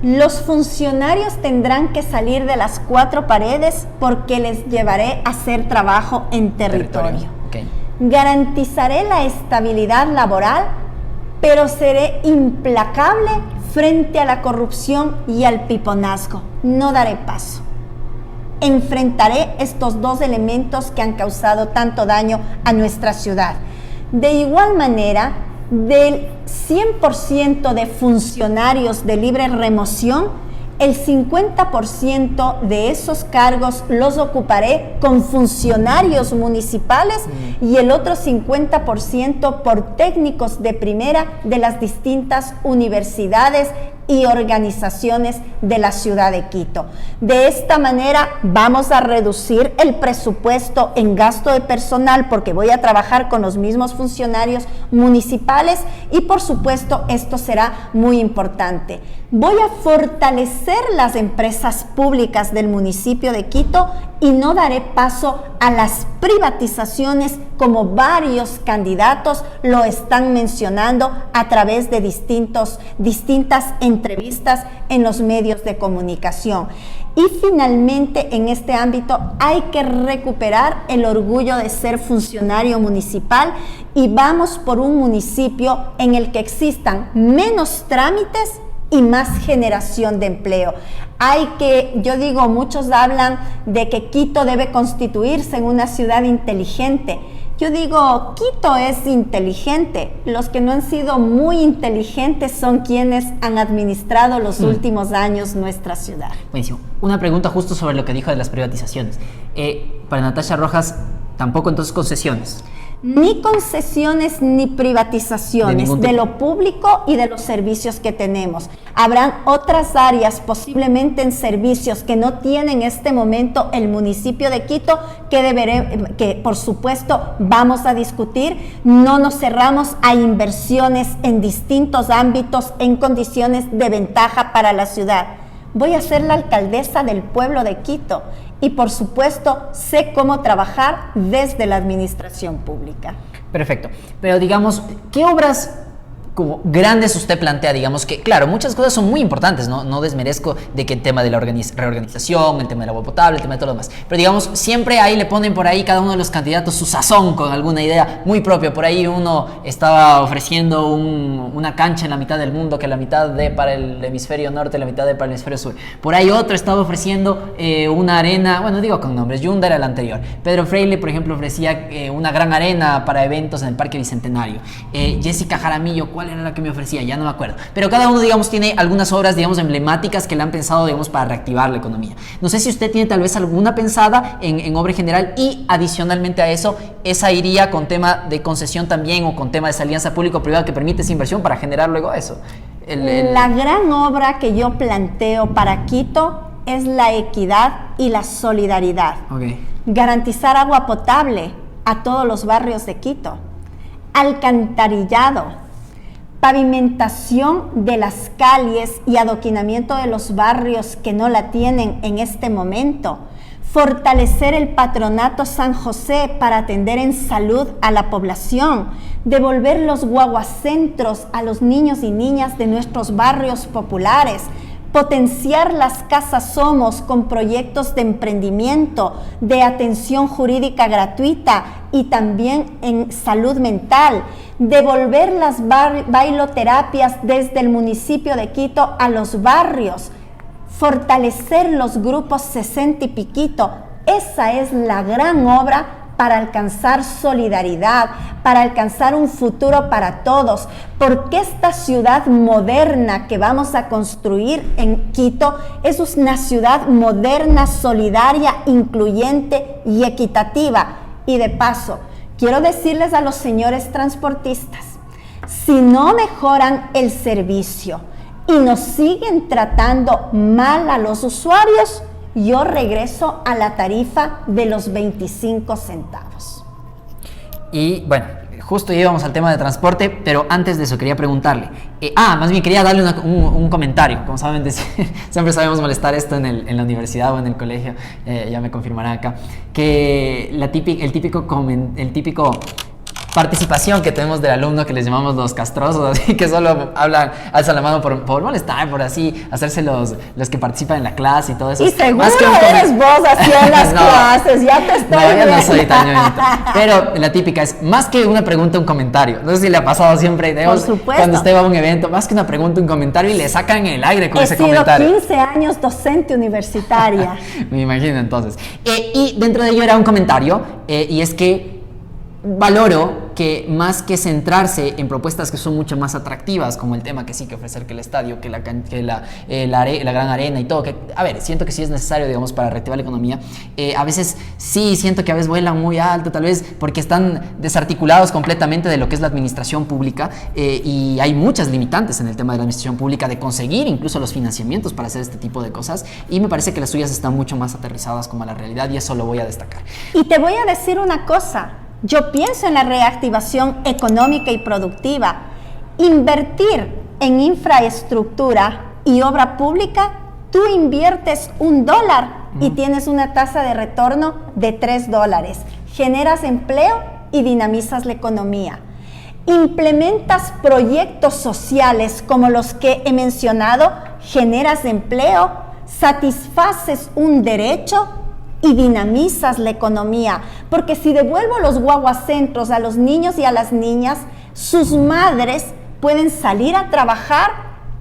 Los funcionarios tendrán que salir de las 4 paredes porque les llevaré a hacer trabajo en territorio. Okay. Garantizaré la estabilidad laboral, pero seré implacable frente a la corrupción y al piponazgo. No daré paso. Enfrentaré estos 2 elementos que han causado tanto daño a nuestra ciudad. De igual manera, del 100% de funcionarios de libre remoción, el 50% de esos cargos los ocuparé con funcionarios municipales y el otro 50% por técnicos de primera de las distintas universidades y organizaciones de la ciudad de Quito. De esta manera vamos a reducir el presupuesto en gasto de personal porque voy a trabajar con los mismos funcionarios municipales y por supuesto esto será muy importante. Voy a fortalecer las empresas públicas del municipio de Quito y no daré paso a las privatizaciones como varios candidatos lo están mencionando a través de distintas entrevistas en los medios de comunicación. Y finalmente, en este ámbito hay que recuperar el orgullo de ser funcionario municipal y vamos por un municipio en el que existan menos trámites y más generación de empleo. Yo digo, muchos hablan de que Quito debe constituirse en una ciudad inteligente. Yo digo, Quito es inteligente. Los que no han sido muy inteligentes son quienes han administrado los últimos años nuestra ciudad. Buenísimo. Una pregunta justo sobre lo que dijo de las privatizaciones. Para Natasha Rojas, tampoco entonces concesiones. Ni concesiones ni privatizaciones de lo público y de los servicios que tenemos. Habrán otras áreas, posiblemente en servicios que no tiene en este momento el municipio de Quito, que por supuesto vamos a discutir. No nos cerramos a inversiones en distintos ámbitos en condiciones de ventaja para la ciudad. Voy a ser la alcaldesa del pueblo de Quito y por supuesto sé cómo trabajar desde la administración pública. Perfecto. Pero digamos, ¿qué obras como grandes usted plantea? Digamos que, claro, muchas cosas son muy importantes, no desmerezco de que el tema de la reorganización, el tema del agua potable, el tema de todo lo demás, pero digamos, siempre ahí le ponen por ahí cada uno de los candidatos su sazón con alguna idea muy propia. Por ahí uno estaba ofreciendo una cancha en la mitad del mundo, que la mitad de para el hemisferio norte, la mitad de para el hemisferio sur. Por ahí otro estaba ofreciendo una arena, bueno, digo con nombres, Yunda era el anterior. Pedro Freire, por ejemplo, ofrecía una gran arena para eventos en el Parque Bicentenario. Jessica Jaramillo, ¿cuál era la que me ofrecía? Ya no me acuerdo. Pero cada uno, digamos, tiene algunas obras, digamos, emblemáticas que le han pensado, digamos, para reactivar la economía. No sé si usted tiene tal vez alguna pensada en obra en general, y adicionalmente a eso, esa iría con tema de concesión también, o con tema de esa alianza público-privada que permite esa inversión para generar luego eso. La gran obra que yo planteo para Quito es la equidad y la solidaridad. Okay. Garantizar agua potable a todos los barrios de Quito, alcantarillado, pavimentación de las calles y adoquinamiento de los barrios que no la tienen en este momento, fortalecer el patronato San José para atender en salud a la población, devolver los guaguacentros a los niños y niñas de nuestros barrios populares, potenciar las casas Somos con proyectos de emprendimiento, de atención jurídica gratuita y también en salud mental, devolver las bailoterapias desde el municipio de Quito a los barrios, fortalecer los grupos 60 y piquito. Esa es la gran obra para alcanzar solidaridad, para alcanzar un futuro para todos, porque esta ciudad moderna que vamos a construir en Quito es una ciudad moderna, solidaria, incluyente y equitativa. Y de paso, quiero decirles a los señores transportistas, si no mejoran el servicio y nos siguen tratando mal a los usuarios, yo regreso a la tarifa de los 25 centavos. Y bueno, justo íbamos al tema de transporte, pero antes de eso quería preguntarle. Más bien quería darle un comentario. Como saben, siempre sabemos molestar esto en la universidad o en el colegio, ya me confirmarán acá, que el típico participación que tenemos del alumno que les llamamos los castrosos, así que solo alzan la mano por molestar, por así hacerse los que participan en la clase y todo eso. Y seguro eres vos así en las clases, ya te estoy viendo. No soy tan ñoñito. Pero la típica es, más que una pregunta, un comentario. No sé si le ha pasado siempre, por supuesto, cuando usted va a un evento, más que una pregunta, un comentario, y le sacan el aire con ese comentario. He sido 15 años docente universitaria. Me imagino entonces. Y dentro de ello era un comentario, y es que valoro que más que centrarse en propuestas que son mucho más atractivas, como el tema que sí que ofrecer que el estadio, que la gran arena y todo, que a ver, siento que sí es necesario, digamos, para reactivar la economía, a veces sí siento que a veces vuelan muy alto, tal vez porque están desarticulados completamente de lo que es la administración pública, y hay muchas limitantes en el tema de la administración pública de conseguir incluso los financiamientos para hacer este tipo de cosas, y me parece que las suyas están mucho más aterrizadas como a la realidad, y eso lo voy a destacar. Y te voy a decir una cosa. Yo pienso en la reactivación económica y productiva. Invertir en infraestructura y obra pública, tú inviertes $1 y tienes una tasa de retorno de $3. Generas empleo y dinamizas la economía. Implementas proyectos sociales como los que he mencionado, generas empleo, satisfaces un derecho y dinamizas la economía, porque si devuelvo los guaguacentros a los niños y a las niñas, sus madres pueden salir a trabajar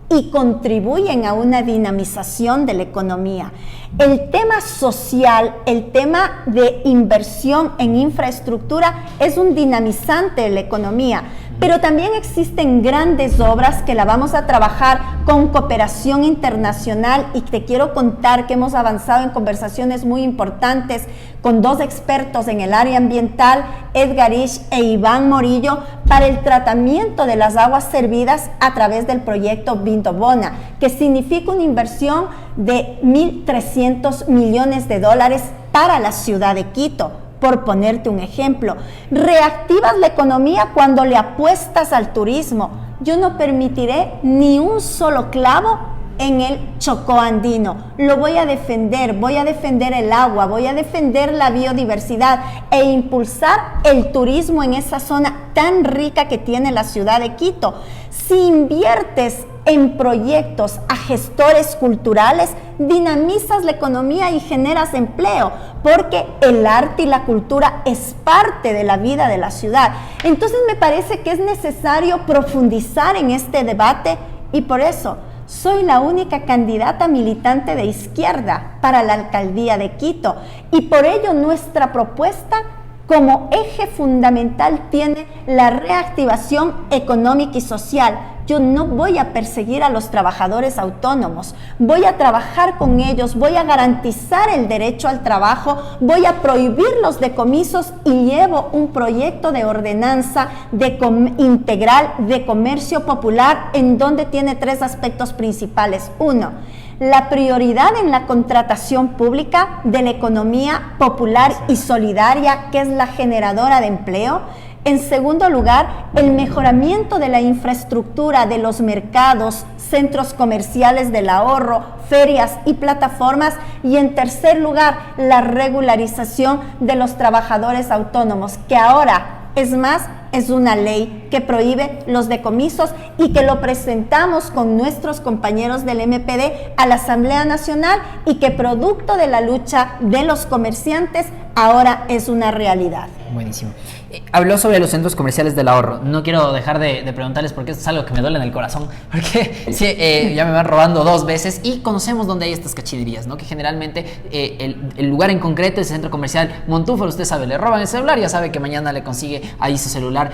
y contribuyen a una dinamización de la economía. El tema social, el tema de inversión en infraestructura es un dinamizante de la economía, pero también existen grandes obras que la vamos a trabajar con cooperación internacional, y te quiero contar que hemos avanzado en conversaciones muy importantes con 2 expertos en el área ambiental, Edgar Ish e Iván Morillo, para el tratamiento de las aguas servidas a través del proyecto Vindobona, que significa una inversión de $1.300 millones para la ciudad de Quito. Por ponerte un ejemplo, reactivas la economía cuando le apuestas al turismo. Yo no permitiré ni un solo clavo en el Chocó andino. Lo voy a defender el agua, voy a defender la biodiversidad e impulsar el turismo en esa zona tan rica que tiene la ciudad de Quito. Si inviertes en proyectos a gestores culturales, dinamizas la economía y generas empleo, porque el arte y la cultura es parte de la vida de la ciudad. Entonces me parece que es necesario profundizar en este debate y por eso soy la única candidata militante de izquierda para la alcaldía de Quito y por ello nuestra propuesta como eje fundamental tiene la reactivación económica y social. Yo no voy a perseguir a los trabajadores autónomos, voy a trabajar con ellos, voy a garantizar el derecho al trabajo, voy a prohibir los decomisos y llevo un proyecto de ordenanza integral de comercio popular en donde tiene 3 aspectos principales. 1, la prioridad en la contratación pública de la economía popular y solidaria, que es la generadora de empleo. En segundo lugar, el mejoramiento de la infraestructura de los mercados, centros comerciales del ahorro, ferias y plataformas. Y en tercer lugar, la regularización de los trabajadores autónomos, que ahora, es más, es una ley que prohíbe los decomisos y que lo presentamos con nuestros compañeros del MPD a la Asamblea Nacional y que producto de la lucha de los comerciantes ahora es una realidad. Buenísimo. Habló sobre los centros comerciales del ahorro. No quiero dejar de preguntarles porque esto es algo que me duele en el corazón. Porque sí, ya me van robando 2 veces y conocemos dónde hay estas cachinerías, ¿no? Que generalmente el lugar en concreto, el centro comercial Montúfar, usted sabe, le roban el celular, ya sabe que mañana le consigue ahí su celular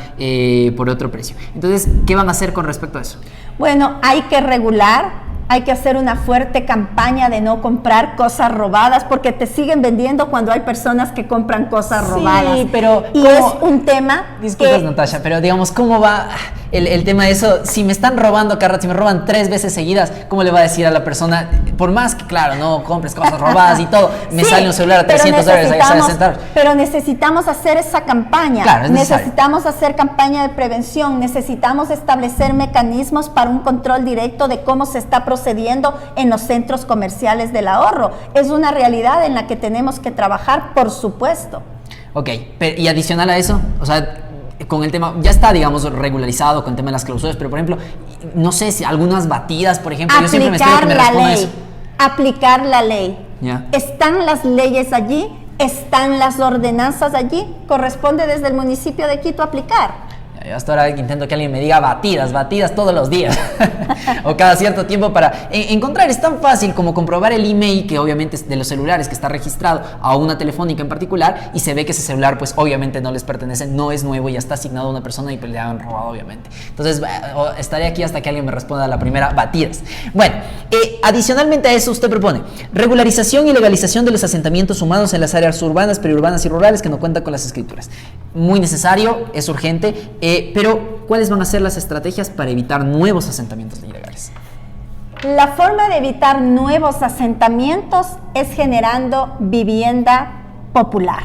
por otro precio. Entonces, ¿qué van a hacer con respecto a eso? Bueno, hay que regular. Hay que hacer una fuerte campaña de no comprar cosas robadas porque te siguen vendiendo cuando hay personas que compran cosas robadas. Sí, pero y es un tema. Disculpas, Natasha, pero digamos, ¿cómo va el tema de eso? Si me están robando cada rato, si me roban 3 veces seguidas, ¿cómo le va a decir a la persona? Por más que, claro, no compres cosas robadas y todo, me sale un celular a $300, ahí sale centavos. Pero necesitamos hacer esa campaña. Claro, es necesario. Necesitamos hacer campaña de prevención, necesitamos establecer mecanismos para un control directo de cómo se está procediendo en los centros comerciales del ahorro. Es una realidad en la que tenemos que trabajar, por supuesto. Ok, y adicional a eso, o sea, con el tema, ya está, digamos, regularizado con el tema de las clausuras, pero por ejemplo, no sé si algunas batidas, por ejemplo, yo siempre me espero que me respondan eso. Aplicar la ley. Ya. Están las leyes allí, están las ordenanzas allí, corresponde desde el municipio de Quito aplicar. Yo hasta ahora intento que alguien me diga batidas todos los días o cada cierto tiempo para encontrar. Es tan fácil como comprobar el email, que obviamente es de los celulares, que está registrado a una telefónica en particular y se ve que ese celular pues obviamente no les pertenece, no es nuevo, ya está asignado a una persona y pues le han robado obviamente. Entonces estaré aquí hasta que alguien me responda a la primera batidas. Bueno, adicionalmente a eso usted propone regularización y legalización de los asentamientos humanos en las áreas urbanas, periurbanas y rurales que no cuentan con las escrituras. Muy necesario, es urgente. Pero, ¿cuáles van a ser las estrategias para evitar nuevos asentamientos ilegales? La forma de evitar nuevos asentamientos es generando vivienda popular.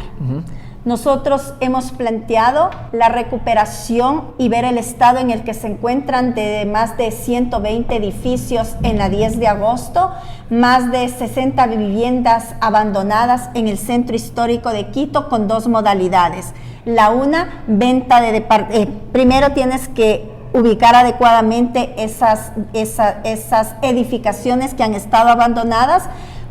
Nosotros hemos planteado la recuperación y ver el estado en el que se encuentran de más de 120 edificios en la 10 de agosto, más de 60 viviendas abandonadas en el centro histórico de Quito con 2 modalidades. La una, venta de primero tienes que ubicar adecuadamente esas edificaciones que han estado abandonadas,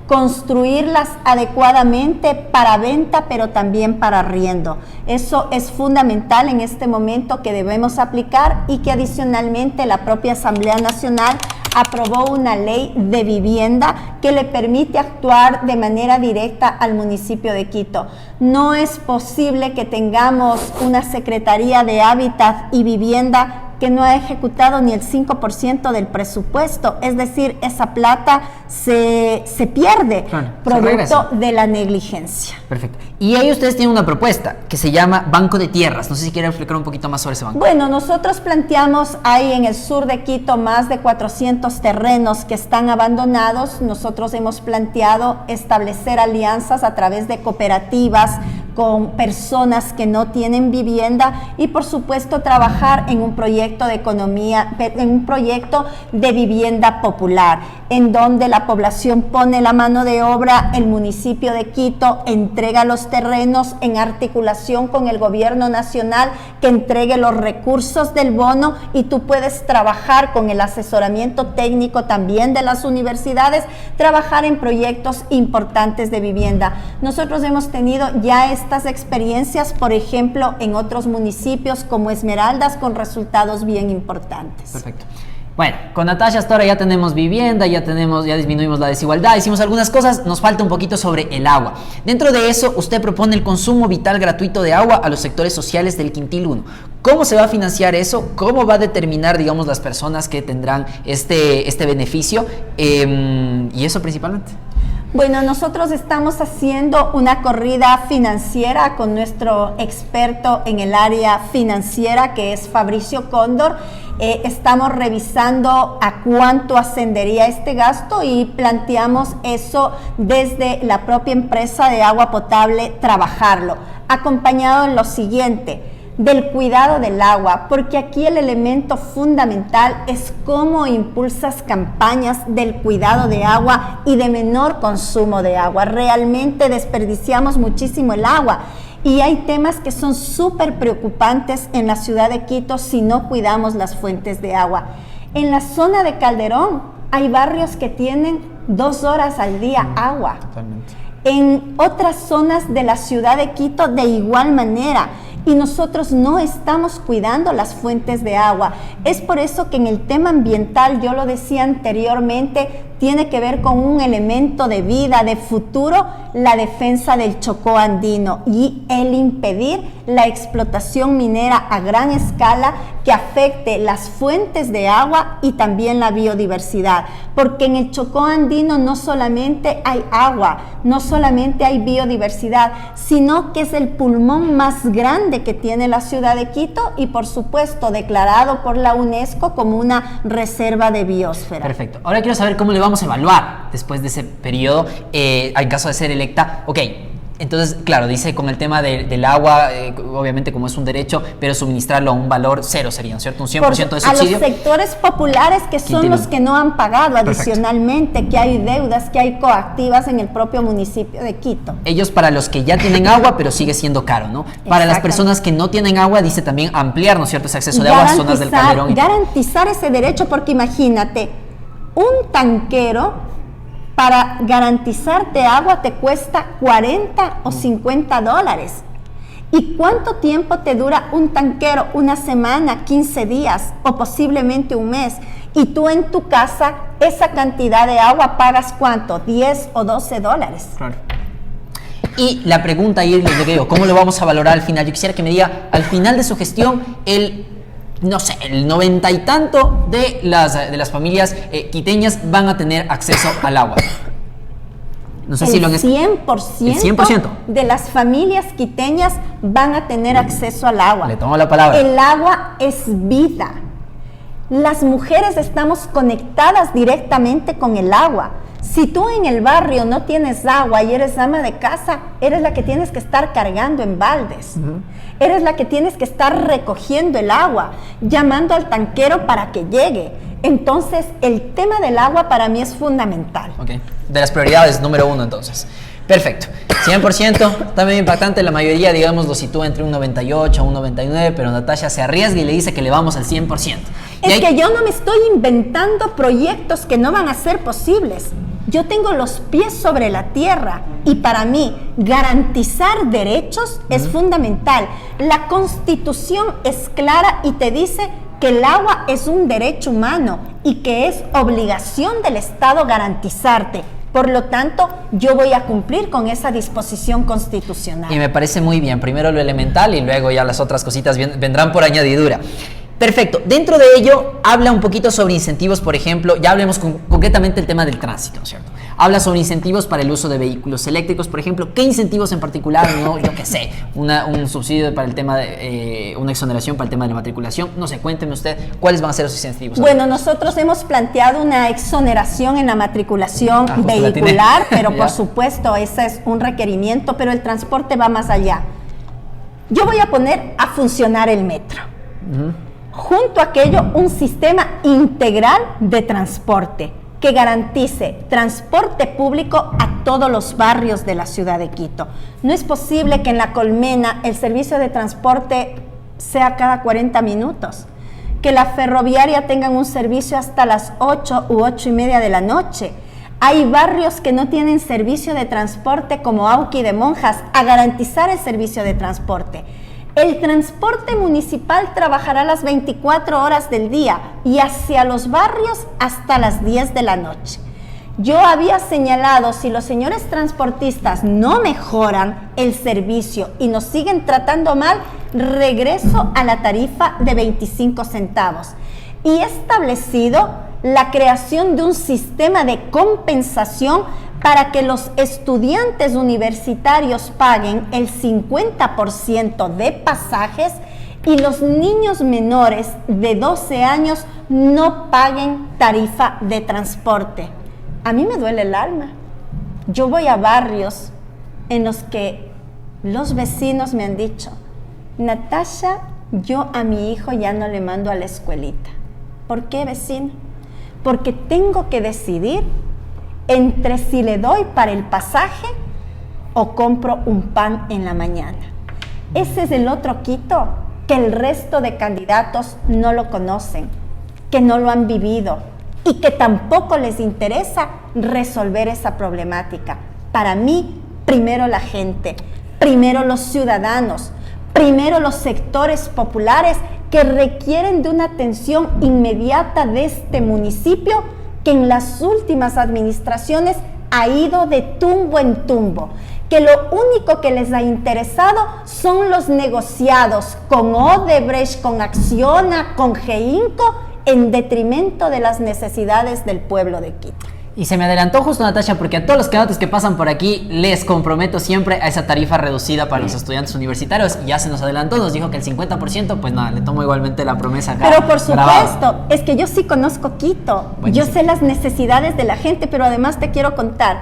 construirlas adecuadamente para venta, pero también para arriendo. Eso es fundamental en este momento que debemos aplicar y que adicionalmente la propia Asamblea Nacional aprobó una ley de vivienda que le permite actuar de manera directa al municipio de Quito. No es posible que tengamos una Secretaría de Hábitat y Vivienda que no ha ejecutado ni el 5% del presupuesto, es decir, esa plata se pierde, claro, producto de la negligencia. Perfecto. Y ahí ustedes tienen una propuesta que se llama Banco de Tierras. No sé si quieren explicar un poquito más sobre ese banco. Bueno, nosotros planteamos ahí en el sur de Quito más de 400 terrenos que están abandonados. Nosotros hemos planteado establecer alianzas a través de cooperativas con personas que no tienen vivienda y por supuesto trabajar en un proyecto de economía, en un proyecto de vivienda popular, en donde la población pone la mano de obra, el municipio de Quito entrega los terrenos en articulación con el gobierno nacional que entregue los recursos del bono y tú puedes trabajar con el asesoramiento técnico también de las universidades, trabajar en proyectos importantes de vivienda. Nosotros hemos tenido ya estas experiencias, por ejemplo, en otros municipios como Esmeraldas, con resultados bien importantes. Perfecto. Bueno, con Natasha hasta ahora ya tenemos vivienda, ya disminuimos la desigualdad, hicimos algunas cosas, nos falta un poquito sobre el agua. Dentro de eso, usted propone el consumo vital gratuito de agua a los sectores sociales del Quintil 1. ¿Cómo se va a financiar eso? ¿Cómo va a determinar, digamos, las personas que tendrán este beneficio? Y eso principalmente. Bueno, nosotros estamos haciendo una corrida financiera con nuestro experto en el área financiera, que es Fabricio Cóndor. Estamos revisando a cuánto ascendería este gasto y planteamos eso desde la propia empresa de agua potable, trabajarlo, acompañado en lo siguiente: del cuidado del agua, porque aquí el elemento fundamental es cómo impulsas campañas del cuidado de agua y de menor consumo de agua. Realmente desperdiciamos muchísimo el agua y hay temas que son súper preocupantes en la ciudad de Quito si no cuidamos las fuentes de agua. En la zona de Calderón hay barrios que tienen 2 horas al día agua. Totalmente. En otras zonas de la ciudad de Quito de igual manera. Y nosotros no estamos cuidando las fuentes de agua. Es por eso que en el tema ambiental, yo lo decía anteriormente, tiene que ver con un elemento de vida, de futuro, la defensa del Chocó andino y el impedir la explotación minera a gran escala que afecte las fuentes de agua y también la biodiversidad. Porque en el Chocó andino no solamente hay agua, no solamente hay biodiversidad, sino que es el pulmón más grande que tiene la ciudad de Quito y por supuesto declarado por la UNESCO como una reserva de biosfera. Perfecto. Ahora quiero saber cómo le vamos a evaluar después de ese periodo, en caso de ser electa. Ok, entonces, claro, dice con el tema del agua, obviamente como es un derecho, pero suministrarlo a un valor cero sería, ¿cierto? Un 100% de subsidio. A los sectores populares que son los que no han pagado adicionalmente. Perfecto. Que hay deudas, que hay coactivas en el propio municipio de Quito. Ellos para los que ya tienen agua, pero sigue siendo caro, ¿no? Para las personas que no tienen agua, dice también ampliar, ¿no es cierto?, ese acceso de agua a zonas del Calderón. Garantizar ese derecho, porque imagínate, un tanquero para garantizarte agua te cuesta 40 o 50 dólares. ¿Y cuánto tiempo te dura un tanquero? Una semana, 15 días o posiblemente un mes. Y tú en tu casa, esa cantidad de agua pagas ¿cuánto? 10 o 12 dólares. Claro. Y la pregunta ahí les digo, ¿cómo lo vamos a valorar al final? Yo quisiera que me diga, al final de su gestión, no sé, el 90 y tanto de las familias quiteñas van a tener acceso al agua. No sé si lo han... 100%, el 100% de las familias quiteñas van a tener acceso al agua. Le tomo la palabra. El agua es vida. Las mujeres estamos conectadas directamente con el agua. Si tú en el barrio no tienes agua y eres ama de casa, eres la que tienes que estar cargando en baldes. Eres la que tienes que estar recogiendo el agua, llamando al tanquero para que llegue. Entonces, el tema del agua para mí es fundamental. Ok, de las prioridades número 1 entonces. Perfecto, 100%, también impactante, la mayoría, digamos, lo sitúa entre un 98 a un 99, pero Natasha se arriesga y le dice que le vamos al 100%. Es que yo no me estoy inventando proyectos que no van a ser posibles. Yo tengo los pies sobre la tierra y para mí garantizar derechos es fundamental. La Constitución es clara y te dice que el agua es un derecho humano y que es obligación del Estado garantizarte. Por lo tanto, yo voy a cumplir con esa disposición constitucional. Y me parece muy bien. Primero lo elemental y luego ya las otras cositas vendrán por añadidura. Perfecto. Dentro de ello, habla un poquito sobre incentivos, por ejemplo, ya hablemos concretamente del tema del tránsito, ¿no es cierto? Habla sobre incentivos para el uso de vehículos eléctricos, por ejemplo. ¿Qué incentivos en particular? No, yo qué sé, un subsidio para el tema de, una exoneración para el tema de la matriculación. No sé, cuénteme usted, ¿cuáles van a ser esos incentivos? Bueno, nosotros hemos planteado una exoneración en la matriculación vehicular, pero por supuesto ese es un requerimiento, pero el transporte va más allá. Yo voy a poner a funcionar el metro. Junto a aquello, un sistema integral de transporte que garantice transporte público a todos los barrios de la ciudad de Quito. No es posible que en La Colmena el servicio de transporte sea cada 40 minutos, que la ferroviaria tenga un servicio hasta las 8 u 8:30 de la noche. Hay barrios que no tienen servicio de transporte como Auqui de Monjas, a garantizar el servicio de transporte. El transporte municipal trabajará las 24 horas del día y hacia los barrios hasta las 10 de la noche. Yo había señalado, si los señores transportistas no mejoran el servicio y nos siguen tratando mal, regreso a la tarifa de 25 centavos. Y he establecido la creación de un sistema de compensación para que los estudiantes universitarios paguen el 50% de pasajes y los niños menores de 12 años no paguen tarifa de transporte. A mí me duele el alma. Yo voy a barrios en los que los vecinos me han dicho: Natasha, yo a mi hijo ya no le mando a la escuelita. ¿Por qué, vecino? Porque tengo que decidir entre si le doy para el pasaje o compro un pan en la mañana. Ese es el otro Quito que el resto de candidatos no lo conocen, que no lo han vivido y que tampoco les interesa resolver esa problemática. Para mí, primero la gente, primero los ciudadanos, primero los sectores populares que requieren de una atención inmediata de este municipio que en las últimas administraciones ha ido de tumbo en tumbo, que lo único que les ha interesado son los negociados con Odebrecht, con Acciona, con Geinco, en detrimento de las necesidades del pueblo de Quito. Y se me adelantó justo, Natasha, porque a todos los candidatos que pasan por aquí les comprometo siempre a esa tarifa reducida para los estudiantes universitarios. Y ya se nos adelantó, nos dijo que el 50%, pues nada, le tomo igualmente la promesa acá. Pero por supuesto, es que yo sí conozco Quito. Buenísimo. Yo sé las necesidades de la gente, pero además te quiero contar.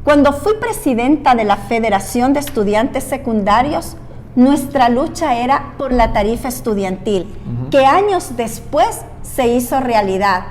Cuando fui presidenta de la Federación de Estudiantes Secundarios, nuestra lucha era por la tarifa estudiantil, que años después se hizo realidad.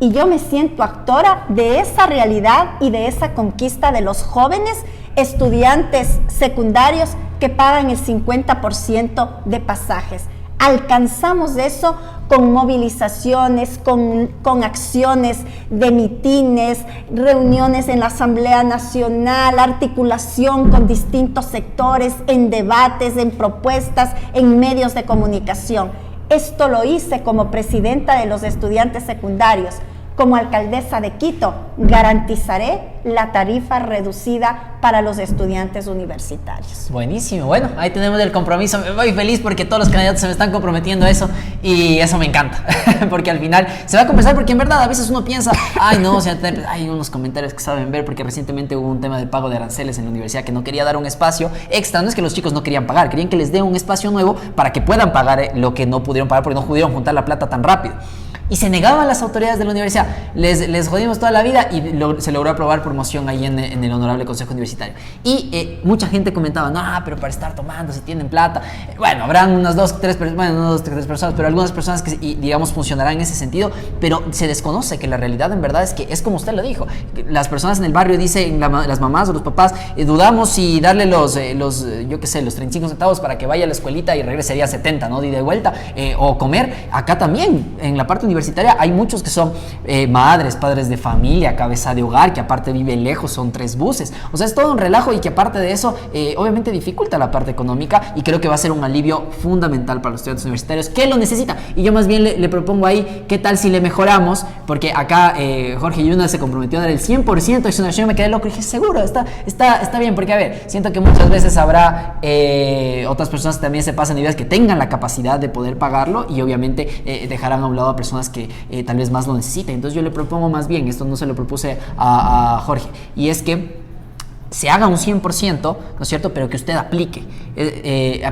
Y yo me siento actora de esa realidad y de esa conquista de los jóvenes estudiantes secundarios que pagan el 50% de pasajes. Alcanzamos eso con movilizaciones, con acciones de mitines, reuniones en la Asamblea Nacional, articulación con distintos sectores, en debates, en propuestas, en medios de comunicación. Esto lo hice como presidenta de los estudiantes secundarios. Como alcaldesa de Quito, garantizaré la tarifa reducida para los estudiantes universitarios. Buenísimo, bueno, ahí tenemos el compromiso. Me voy feliz porque todos los candidatos se me están comprometiendo a eso y eso me encanta, porque al final se va a compensar, porque en verdad a veces uno piensa, ay no, o sea, hay unos comentarios que saben ver, porque recientemente hubo un tema de pago de aranceles en la universidad que no quería dar un espacio extra. No es que los chicos no querían pagar, querían que les dé un espacio nuevo para que puedan pagar lo que no pudieron pagar porque no pudieron juntar la plata tan rápido. Y se negaban las autoridades de la universidad. Les jodimos toda la vida y se logró aprobar por moción ahí en el Honorable Consejo Universitario. Y mucha gente comentaba, no, pero para estar tomando, si tienen plata. Bueno, habrán unas dos, tres personas, pero algunas personas que, digamos, funcionarán en ese sentido, pero se desconoce que la realidad en verdad es que es como usted lo dijo. Las personas en el barrio dicen, las mamás o los papás, dudamos si darle los 35 centavos para que vaya a la escuelita y regresaría 70, ¿no? De ida y vuelta. O comer. Acá también, en la parte universitaria, universitaria hay muchos que son madres, padres de familia, cabeza de hogar, que aparte vive lejos, son 3 buses. O sea, es todo un relajo y que aparte de eso, obviamente dificulta la parte económica y creo que va a ser un alivio fundamental para los estudiantes universitarios que lo necesitan. Y yo más bien le propongo ahí, ¿qué tal si le mejoramos? Porque acá Jorge Yunda se comprometió a dar el 100% de su nación, me quedé loco y dije, seguro, está bien, porque a ver, siento que muchas veces habrá otras personas que también se pasan ideas que tengan la capacidad de poder pagarlo y obviamente dejarán a un lado a personas que tal vez más lo necesiten. Entonces yo le propongo más bien, esto no se lo propuse a Jorge, y es que se haga un 100%, ¿no es cierto? Pero que usted aplique.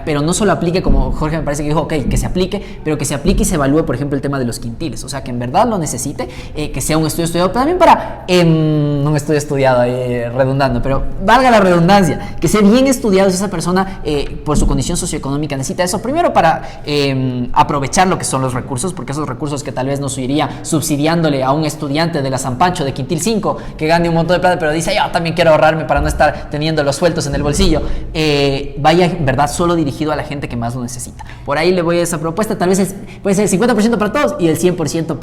Pero no solo aplique, como Jorge me parece que dijo, ok, que se aplique, pero que se aplique y se evalúe, por ejemplo, el tema de los quintiles. O sea, que en verdad lo necesite, que sea un estudio estudiado, pero también para, un estudio estudiado, redundando, pero valga la redundancia, que sea bien estudiado si esa persona, por su condición socioeconómica, necesita eso. Primero para aprovechar lo que son los recursos, porque esos recursos que tal vez nos iría subsidiándole a un estudiante de la San Pancho de Quintil 5, que gane un montón de plata, pero dice, yo también quiero ahorrarme para no estar teniendo los sueltos en el bolsillo, vaya en verdad solo dirigido a la gente que más lo necesita. Por ahí le voy a esa propuesta, tal vez puede ser el 50% para todos y el 100%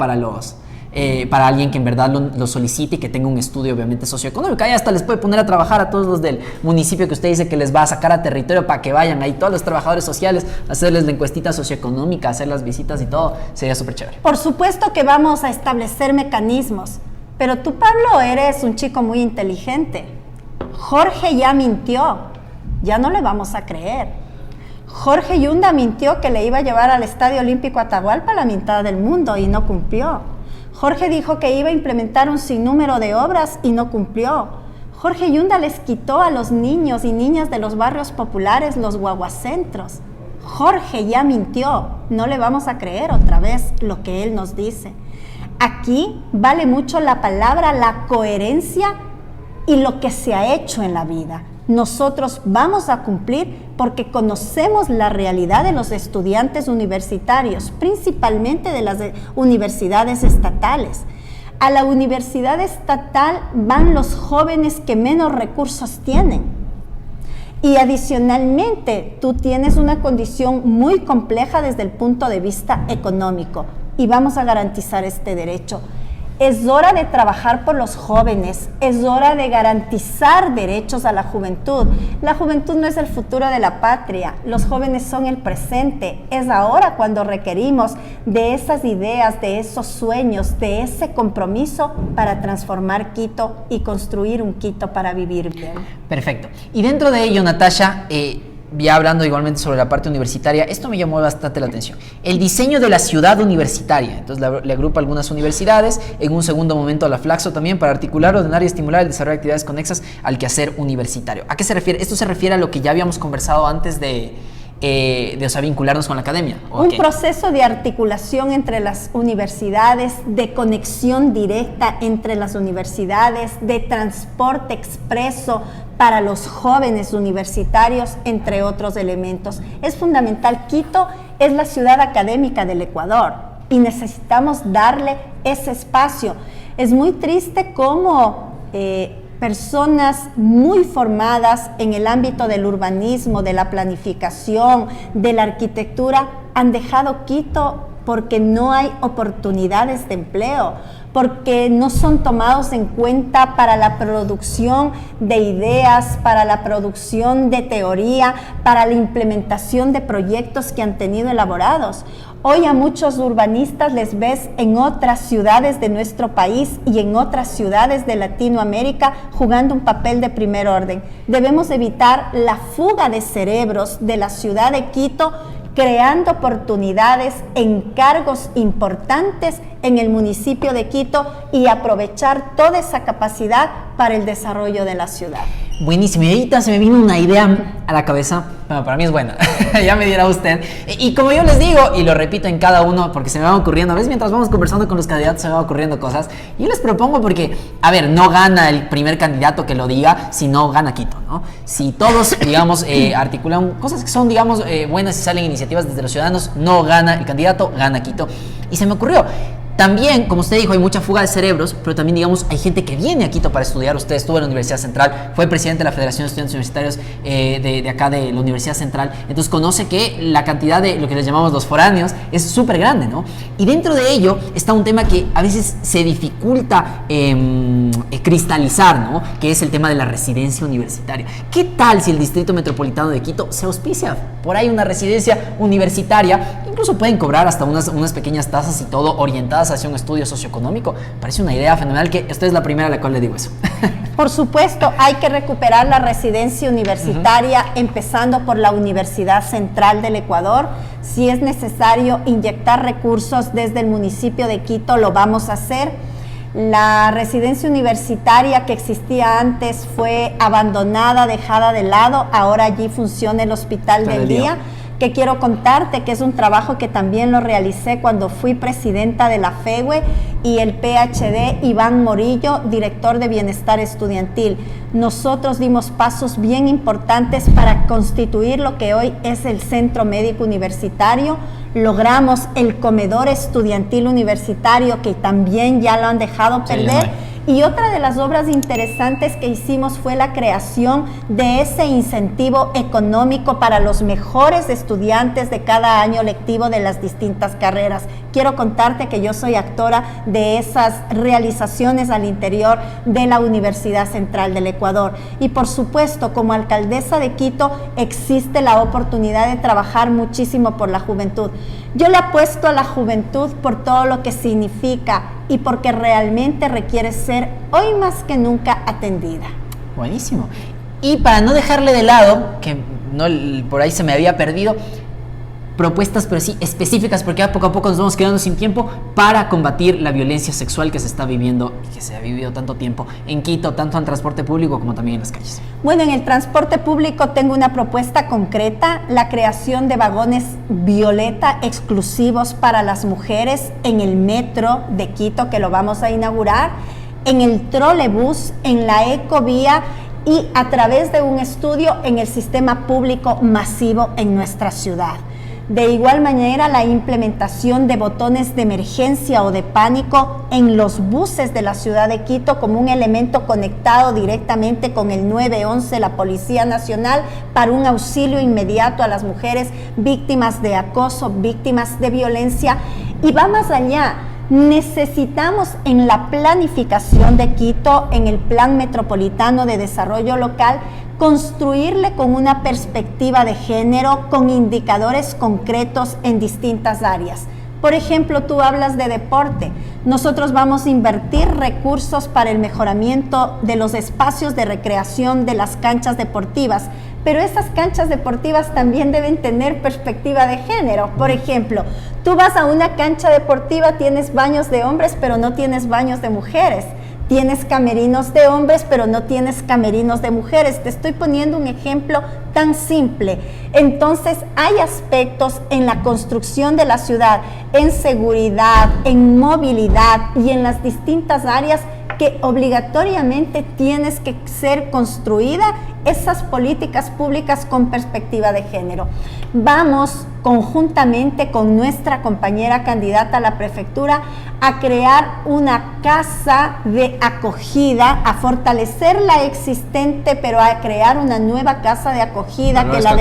para alguien que en verdad lo solicite y que tenga un estudio obviamente socioeconómico. Ahí hasta les puede poner a trabajar a todos los del municipio que usted dice que les va a sacar a territorio para que vayan ahí todos los trabajadores sociales, hacerles la encuestita socioeconómica, hacer las visitas y todo, sería súper chévere. Por supuesto que vamos a establecer mecanismos, pero tú, Pablo, eres un chico muy inteligente. Jorge ya mintió, ya no le vamos a creer. Jorge Yunda mintió que le iba a llevar al Estadio Olímpico Atahualpa la mitad del mundo y no cumplió. Jorge dijo que iba a implementar un sinnúmero de obras y no cumplió. Jorge Yunda les quitó a los niños y niñas de los barrios populares los guaguacentros. Jorge ya mintió, no le vamos a creer otra vez lo que él nos dice. Aquí vale mucho la palabra, la coherencia y lo que se ha hecho en la vida. Nosotros vamos a cumplir porque conocemos la realidad de los estudiantes universitarios, principalmente de las universidades estatales. A la universidad estatal van los jóvenes que menos recursos tienen. Y adicionalmente, tú tienes una condición muy compleja desde el punto de vista económico y vamos a garantizar este derecho. Es hora de trabajar por los jóvenes, es hora de garantizar derechos a la juventud. La juventud no es el futuro de la patria, los jóvenes son el presente. Es ahora cuando requerimos de esas ideas, de esos sueños, de ese compromiso para transformar Quito y construir un Quito para vivir bien. Perfecto. Y dentro de ello, Natasha, ya hablando igualmente sobre la parte universitaria, esto me llamó bastante la atención. El diseño de la ciudad universitaria. Entonces le agrupa algunas universidades, en un segundo momento a la Flaxo también, para articular, ordenar y estimular el desarrollo de actividades conexas al quehacer universitario. ¿A qué se refiere? Esto se refiere a lo que ya habíamos conversado antes de vincularnos con la academia. Un proceso de articulación entre las universidades, de conexión directa entre las universidades, de transporte expreso para los jóvenes universitarios, entre otros elementos. Es fundamental. Quito es la ciudad académica del Ecuador y necesitamos darle ese espacio. Es muy triste cómo personas muy formadas en el ámbito del urbanismo, de la planificación, de la arquitectura, han dejado Quito porque no hay oportunidades de empleo, porque no son tomados en cuenta para la producción de ideas, para la producción de teoría, para la implementación de proyectos que han tenido elaborados. Hoy a muchos urbanistas les ves en otras ciudades de nuestro país y en otras ciudades de Latinoamérica jugando un papel de primer orden. Debemos evitar la fuga de cerebros de la ciudad de Quito, creando oportunidades en cargos importantes en el municipio de Quito y aprovechar toda esa capacidad para el desarrollo de la ciudad. Buenísimo, y ahorita se me vino una idea a la cabeza, bueno, para mí es buena, ya me dirá usted, y como yo les digo, y lo repito en cada uno, porque se me van ocurriendo, a veces mientras vamos conversando con los candidatos se me van ocurriendo cosas, y yo les propongo porque, a ver, no gana el primer candidato que lo diga, sino gana Quito, ¿no? Si todos, digamos, articulan cosas que son, digamos, buenas y salen iniciativas desde los ciudadanos, no gana el candidato, gana Quito, y se me ocurrió, También, como usted dijo, hay mucha fuga de cerebros, pero también, digamos, hay gente que viene a Quito para estudiar. Usted estuvo en la Universidad Central, fue presidente de la Federación de Estudiantes Universitarios de acá de la Universidad Central, entonces conoce que la cantidad de lo que les llamamos los foráneos es súper grande, ¿no? Y dentro de ello está un tema que a veces se dificulta cristalizar, ¿no? Que es el tema de la residencia universitaria. ¿Qué tal si el Distrito Metropolitano de Quito se auspicia por ahí una residencia universitaria? Incluso pueden cobrar hasta unas pequeñas tasas y todo, orientadas hacia un estudio socioeconómico. Parece una idea fenomenal, que usted es la primera a la cual le digo eso. Por supuesto, hay que recuperar la residencia universitaria, empezando por la Universidad Central del Ecuador. Si es necesario inyectar recursos desde el municipio de Quito, lo vamos a hacer. La residencia universitaria que existía antes fue abandonada, dejada de lado. Ahora allí funciona el Hospital del Día, que quiero contarte que es un trabajo que también lo realicé cuando fui presidenta de la FEWE, y el PhD Iván Morillo, director de Bienestar Estudiantil. Nosotros dimos pasos bien importantes para constituir lo que hoy es el Centro Médico Universitario. Logramos el comedor estudiantil universitario, que también ya lo han dejado perder. Y otra de las obras interesantes que hicimos fue la creación de ese incentivo económico para los mejores estudiantes de cada año lectivo de las distintas carreras. Quiero contarte que yo soy actora de esas realizaciones al interior de la Universidad Central del Ecuador. Y por supuesto, como alcaldesa de Quito, existe la oportunidad de trabajar muchísimo por la juventud. Yo le apuesto a la juventud por todo lo que significa y porque realmente requiere ser hoy más que nunca atendida. Buenísimo. Y para no dejarle de lado, que no, por ahí se me había perdido, propuestas, pero sí específicas, porque poco a poco nos vamos quedando sin tiempo, para combatir la violencia sexual que se está viviendo y que se ha vivido tanto tiempo en Quito, tanto en transporte público como también en las calles. Bueno, en el transporte público tengo una propuesta concreta: la creación de vagones violeta exclusivos para las mujeres en el metro de Quito, que lo vamos a inaugurar, en el trolebús, en la ecovía, y a través de un estudio en el sistema público masivo en nuestra ciudad. De igual manera, la implementación de botones de emergencia o de pánico en los buses de la ciudad de Quito como un elemento conectado directamente con el 911, la Policía Nacional, para un auxilio inmediato a las mujeres víctimas de acoso, víctimas de violencia. Y va más allá. Necesitamos en la planificación de Quito, en el Plan Metropolitano de Desarrollo Local, construirle con una perspectiva de género, con indicadores concretos en distintas áreas. Por ejemplo, tú hablas de deporte. Nosotros vamos a invertir recursos para el mejoramiento de los espacios de recreación de las canchas deportivas, pero esas canchas deportivas también deben tener perspectiva de género. Por ejemplo, tú vas a una cancha deportiva, tienes baños de hombres, pero no tienes baños de mujeres. Tienes camerinos de hombres, pero no tienes camerinos de mujeres. Te estoy poniendo un ejemplo tan simple. Entonces, hay aspectos en la construcción de la ciudad, en seguridad, en movilidad y en las distintas áreas que obligatoriamente tienes que ser construida esas políticas públicas con perspectiva de género. Vamos conjuntamente con nuestra compañera candidata a la prefectura a crear una casa de acogida, a fortalecer la existente, pero a crear una nueva casa de acogida que la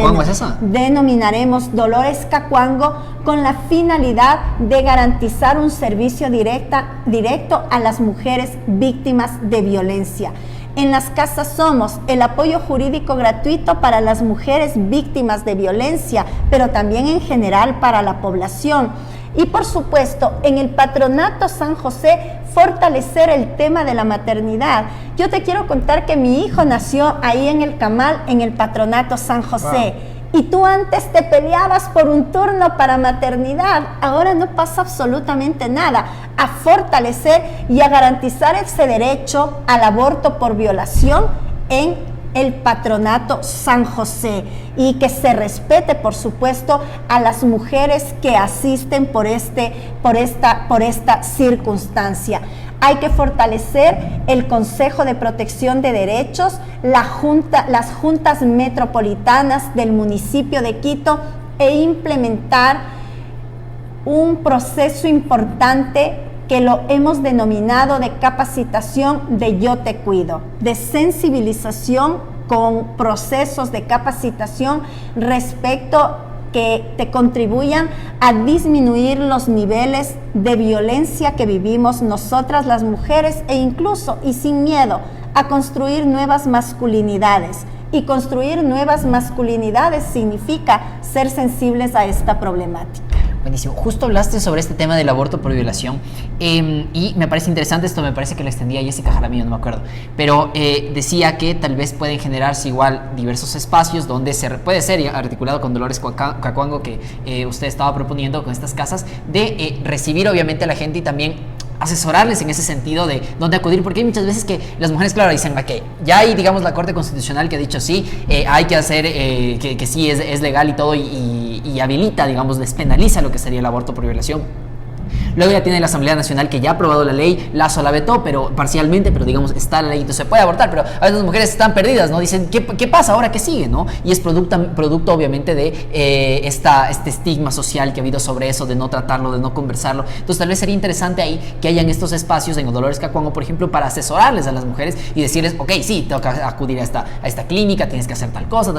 denominaremos Dolores Cacuango, con la finalidad de garantizar un servicio directo a las mujeres víctimas de violencia. En las casas somos el apoyo jurídico gratuito para las mujeres víctimas de violencia, pero también en general para la población. Y por supuesto, en el Patronato San José, fortalecer el tema de la maternidad. Yo te quiero contar que mi hijo nació ahí en el Camal, en el Patronato San José. Wow. Y tú antes te peleabas por un turno para maternidad. Ahora no pasa absolutamente nada. A fortalecer y a garantizar ese derecho al aborto por violación en el Patronato San José, y que se respete, por supuesto, a las mujeres que asisten por esta circunstancia. Hay que fortalecer el Consejo de Protección de Derechos, las juntas metropolitanas del municipio de Quito, e implementar un proceso importante que lo hemos denominado de capacitación de yo te cuido, de sensibilización con procesos de capacitación respecto que te contribuyan a disminuir los niveles de violencia que vivimos nosotras las mujeres e incluso y sin miedo a construir nuevas masculinidades. Y construir nuevas masculinidades significa ser sensibles a esta problemática. Buenísimo. Justo hablaste sobre este tema del aborto por violación y me parece interesante esto, me parece que lo extendía Jessica Jaramillo, no me acuerdo, pero decía que tal vez pueden generarse igual diversos espacios donde puede ser articulado con Dolores Cacuango que usted estaba proponiendo con estas casas, de recibir obviamente a la gente y también asesorarles en ese sentido de dónde acudir, porque hay muchas veces que las mujeres, claro, dicen que ya hay, digamos, la Corte Constitucional que ha dicho sí, hay que hacer, que sí es legal y todo, y habilita, digamos, despenaliza lo que sería el aborto por violación. Luego ya tiene la Asamblea Nacional que ya ha aprobado la ley, Lazo la vetó, pero parcialmente, pero digamos, está la ley, entonces se puede abortar, pero a veces las mujeres están perdidas, ¿no? Dicen, ¿qué pasa ahora? ¿Qué sigue? ¿No? Y es producto obviamente de este estigma social que ha habido sobre eso, de no tratarlo, de no conversarlo. Entonces tal vez sería interesante ahí que hayan estos espacios en Dolores Cacuango, por ejemplo, para asesorarles a las mujeres y decirles, ok, sí, tengo que acudir a esta clínica, tienes que hacer tal cosa,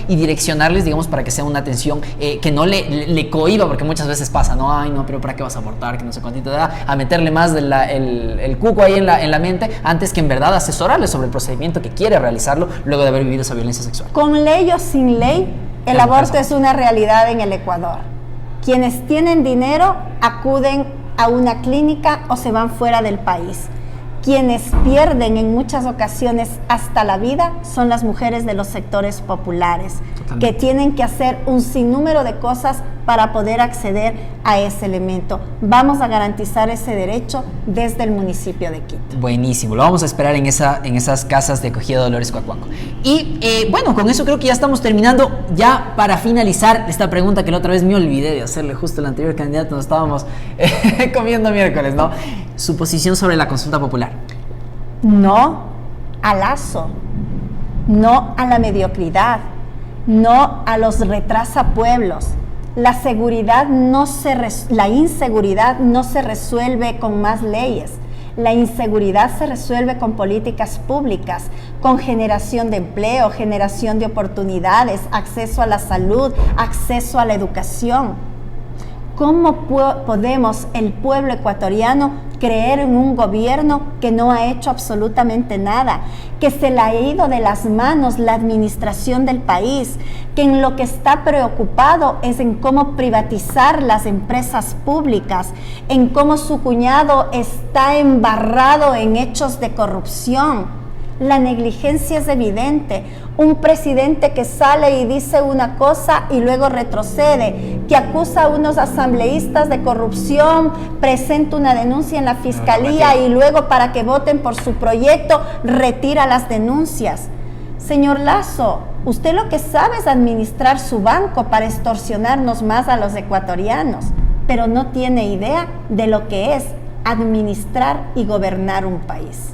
y direccionarles, digamos, para que sea una atención que no le cohiba, porque muchas veces pasa, ¿no? Ay, no, pero ¿para qué vas a abortar? Que no sé cuántito, a meterle más el cuco ahí en la mente, antes que en verdad asesorarle sobre el procedimiento que quiere realizarlo luego de haber vivido esa violencia sexual. Con ley o sin ley, el aborto es una realidad en el Ecuador. Quienes tienen dinero acuden a una clínica o se van fuera del país. Quienes pierden en muchas ocasiones hasta la vida son las mujeres de los sectores populares, que tienen que hacer un sinnúmero de cosas para poder acceder a ese elemento. Vamos a garantizar ese derecho desde el municipio de Quito. Buenísimo, lo vamos a esperar en esas casas de acogida de Dolores Cacuango. Y bueno, con eso creo que ya estamos terminando. Ya para finalizar esta pregunta que la otra vez me olvidé de hacerle justo al anterior candidato, nos estábamos comiendo miércoles, ¿no? Su posición sobre la consulta popular. No a Lazo, no a la mediocridad, no a los retrasapueblos. La inseguridad no se resuelve con más leyes. La inseguridad se resuelve con políticas públicas, con generación de empleo, generación de oportunidades, acceso a la salud, acceso a la educación. ¿Cómo podemos, el pueblo ecuatoriano, creer en un gobierno que no ha hecho absolutamente nada, que se le ha ido de las manos la administración del país, que en lo que está preocupado es en cómo privatizar las empresas públicas, en cómo su cuñado está embarrado en hechos de corrupción? La negligencia es evidente. Un presidente que sale y dice una cosa y luego retrocede, que acusa a unos asambleístas de corrupción, presenta una denuncia en la fiscalía y luego, para que voten por su proyecto, retira las denuncias. Señor Lazo, usted lo que sabe es administrar su banco para extorsionarnos más a los ecuatorianos, pero no tiene idea de lo que es administrar y gobernar un país.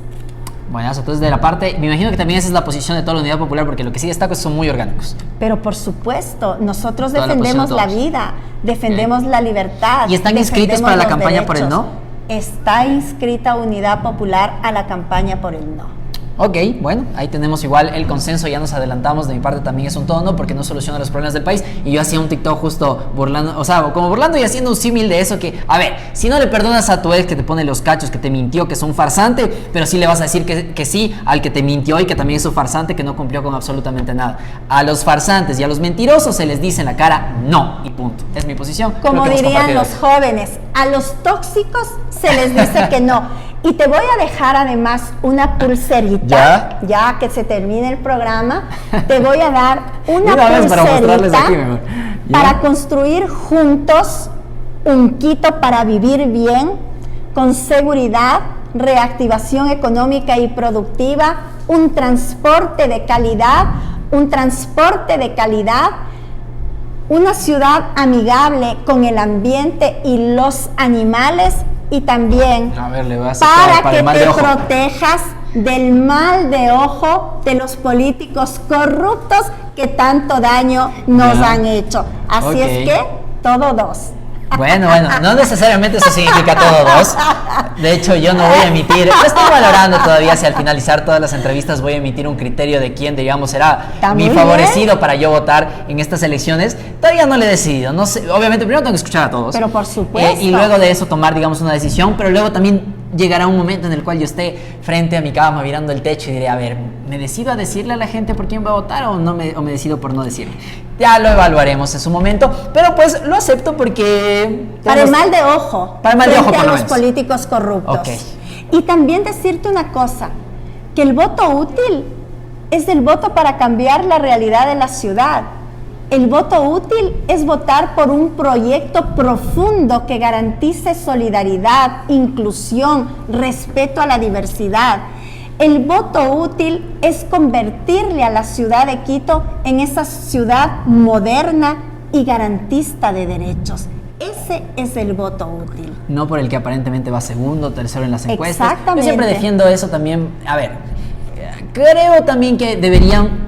Bueno, entonces de la parte, me imagino que también esa es la posición de toda la Unidad Popular, porque lo que sí destaco es que son muy orgánicos. Pero por supuesto, nosotros defendemos la vida, defendemos la libertad. ¿Y están inscritos para la campaña por el no? Está inscrita Unidad Popular a la campaña por el no. Ok, bueno, ahí tenemos igual el consenso, ya nos adelantamos, de mi parte también es un todo no, porque no soluciona los problemas del país, y yo hacía un TikTok justo burlando, o sea, como burlando y haciendo un símil de eso, que, a ver, si no le perdonas a tu ex que te pone los cachos, que te mintió, que es un farsante, pero sí le vas a decir que sí al que te mintió y que también es un farsante, que no cumplió con absolutamente nada. A los farsantes y a los mentirosos se les dice en la cara no, y punto. Es mi posición. Como dirían los jóvenes, a los tóxicos se les dice que no. Y te voy a dejar además una pulserita, ya que se termine el programa, te voy a dar una pulserita para construir juntos un Quito para vivir bien, con seguridad, reactivación económica y productiva, un transporte de calidad, una ciudad amigable con el ambiente y los animales, y también para que te protejas del mal de ojo de los políticos corruptos que tanto daño nos han hecho. Así es que, todo dos. Bueno, no necesariamente eso significa todo dos. De hecho, yo no voy a emitir, lo estoy valorando todavía si al finalizar todas las entrevistas voy a emitir un criterio de quién, digamos, será mi favorecido para yo votar en estas elecciones. Todavía no lo he decidido, no sé, obviamente primero tengo que escuchar a todos. Pero por supuesto. Y luego de eso tomar, digamos, una decisión, pero luego también llegará un momento en el cual yo esté frente a mi cama mirando el techo y diré, a ver, ¿me decido a decirle a la gente por quién voy a votar o me decido por no decirle? Ya lo evaluaremos en su momento, pero pues lo acepto porque... Para el mal de ojo. Para el mal de ojo, frente por lo a los menos. políticos corruptos. Ok. Y también decirte una cosa, que el voto útil es el voto para cambiar la realidad de la ciudad. El voto útil es votar por un proyecto profundo que garantice solidaridad, inclusión, respeto a la diversidad. El voto útil es convertirle a la ciudad de Quito en esa ciudad moderna y garantista de derechos. Ese es el voto útil. No por el que aparentemente va segundo, tercero en las encuestas. Exactamente. Yo siempre defiendo eso también. A ver, creo también que deberían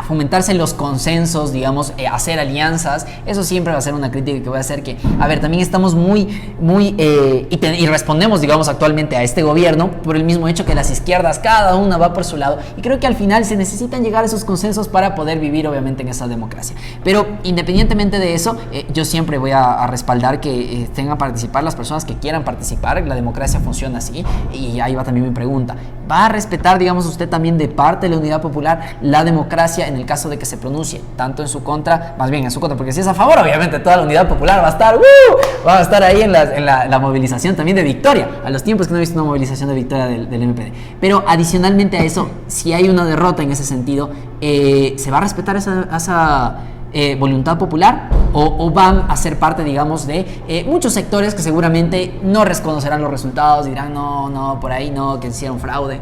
fomentarse los consensos, digamos, hacer alianzas. Eso siempre va a ser una crítica que voy a hacer, que, a ver, también estamos y respondemos, digamos, actualmente a este gobierno por el mismo hecho que las izquierdas, cada una va por su lado, y creo que al final se necesitan llegar a esos consensos para poder vivir, obviamente, en esa democracia. Pero independientemente de eso, yo siempre voy a respaldar que tengan a participar las personas que quieran participar. La democracia funciona así, y ahí va también mi pregunta. ¿Va a respetar, digamos, usted también de parte de la Unidad Popular la democracia en el caso de que se pronuncie tanto en su contra, más bien en su contra, porque si es a favor, obviamente toda la Unidad Popular va a estar ahí en la movilización también de victoria, a los tiempos que no he visto una movilización de victoria del MPD? Pero adicionalmente a eso, si hay una derrota en ese sentido, ¿se va a respetar esa voluntad popular o van a ser parte, digamos, de muchos sectores que seguramente no reconocerán los resultados, dirán no, por ahí no, que hicieron fraude?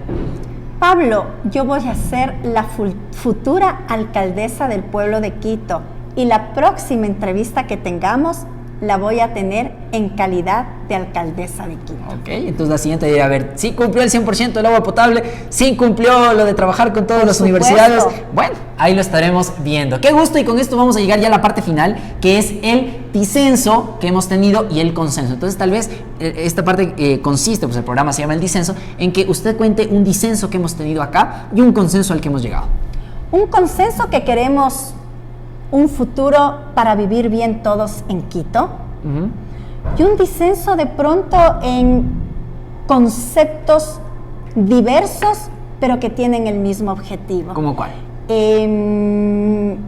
Pablo, yo voy a ser la futura alcaldesa del pueblo de Quito y la próxima entrevista que tengamos la voy a tener en calidad de alcaldesa de Quito. Ok, entonces la siguiente dirá, a ver, sí cumplió el 100% del agua potable, sí cumplió lo de trabajar con todas las universidades. Bueno, ahí lo estaremos viendo. Qué gusto, y con esto vamos a llegar ya a la parte final, que es el disenso que hemos tenido y el consenso. Entonces tal vez esta parte consiste, pues el programa se llama El Disenso, en que usted cuente un disenso que hemos tenido acá y un consenso al que hemos llegado. Un consenso que queremos un futuro para vivir bien todos en Quito. Y un disenso de pronto en conceptos diversos, pero que tienen el mismo objetivo. ¿Cómo cuál? En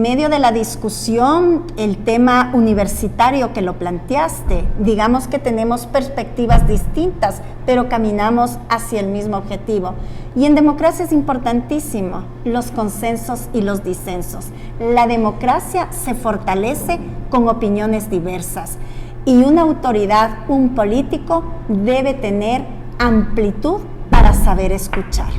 medio de la discusión, el tema universitario que lo planteaste, digamos que tenemos perspectivas distintas, pero caminamos hacia el mismo objetivo. Y en democracia es importantísimo los consensos y los disensos. La democracia se fortalece con opiniones diversas, y una autoridad, un político, debe tener amplitud para saber escuchar.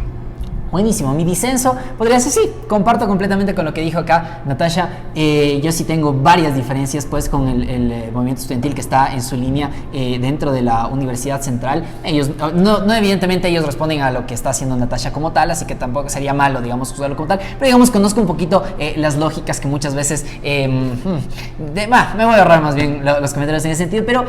Buenísimo, mi disenso podría ser, sí, comparto completamente con lo que dijo acá Natasha. Yo sí tengo varias diferencias pues con el movimiento estudiantil que está en su línea dentro de la Universidad Central. Ellos, no evidentemente ellos responden a lo que está haciendo Natasha como tal, así que tampoco sería malo, digamos, usarlo como tal, pero digamos, conozco un poquito las lógicas que muchas veces me voy a ahorrar más bien los comentarios en ese sentido, pero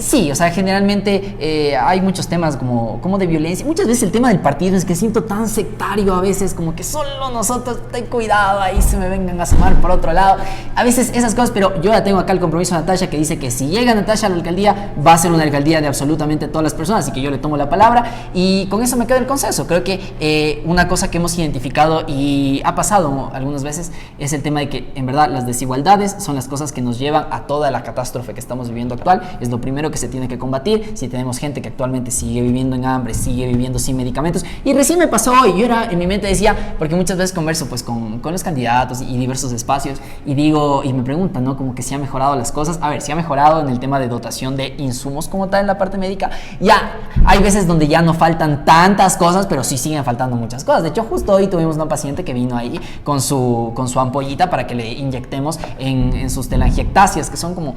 sí, o sea, generalmente hay muchos temas como de violencia. Muchas veces el tema del partido es que siento tan sectario a veces, como que solo nosotros, ten cuidado, ahí se me vengan a sumar por otro lado, a veces esas cosas. Pero yo ya tengo acá el compromiso de Natasha, que dice que si llega Natasha a la alcaldía, va a ser una alcaldía de absolutamente todas las personas, así que yo le tomo la palabra, y con eso me queda el consenso. Creo que una cosa que hemos identificado y ha pasado algunas veces es el tema de que en verdad las desigualdades son las cosas que nos llevan a toda la catástrofe que estamos viviendo actual. Es lo primero que se tiene que combatir. Si tenemos gente que actualmente sigue viviendo en hambre, sigue viviendo sin medicamentos, y recién me pasó hoy, yo en mi mente decía, porque muchas veces converso pues con los candidatos y diversos espacios, y digo, y me preguntan, ¿no? Como que si ha mejorado las cosas. A ver, si ha mejorado en el tema de dotación de insumos como tal en la parte médica. Ya hay veces donde ya no faltan tantas cosas, pero sí siguen faltando muchas cosas. De hecho, justo hoy tuvimos una paciente que vino ahí con su ampollita para que le inyectemos en sus telangiectasias, que son como,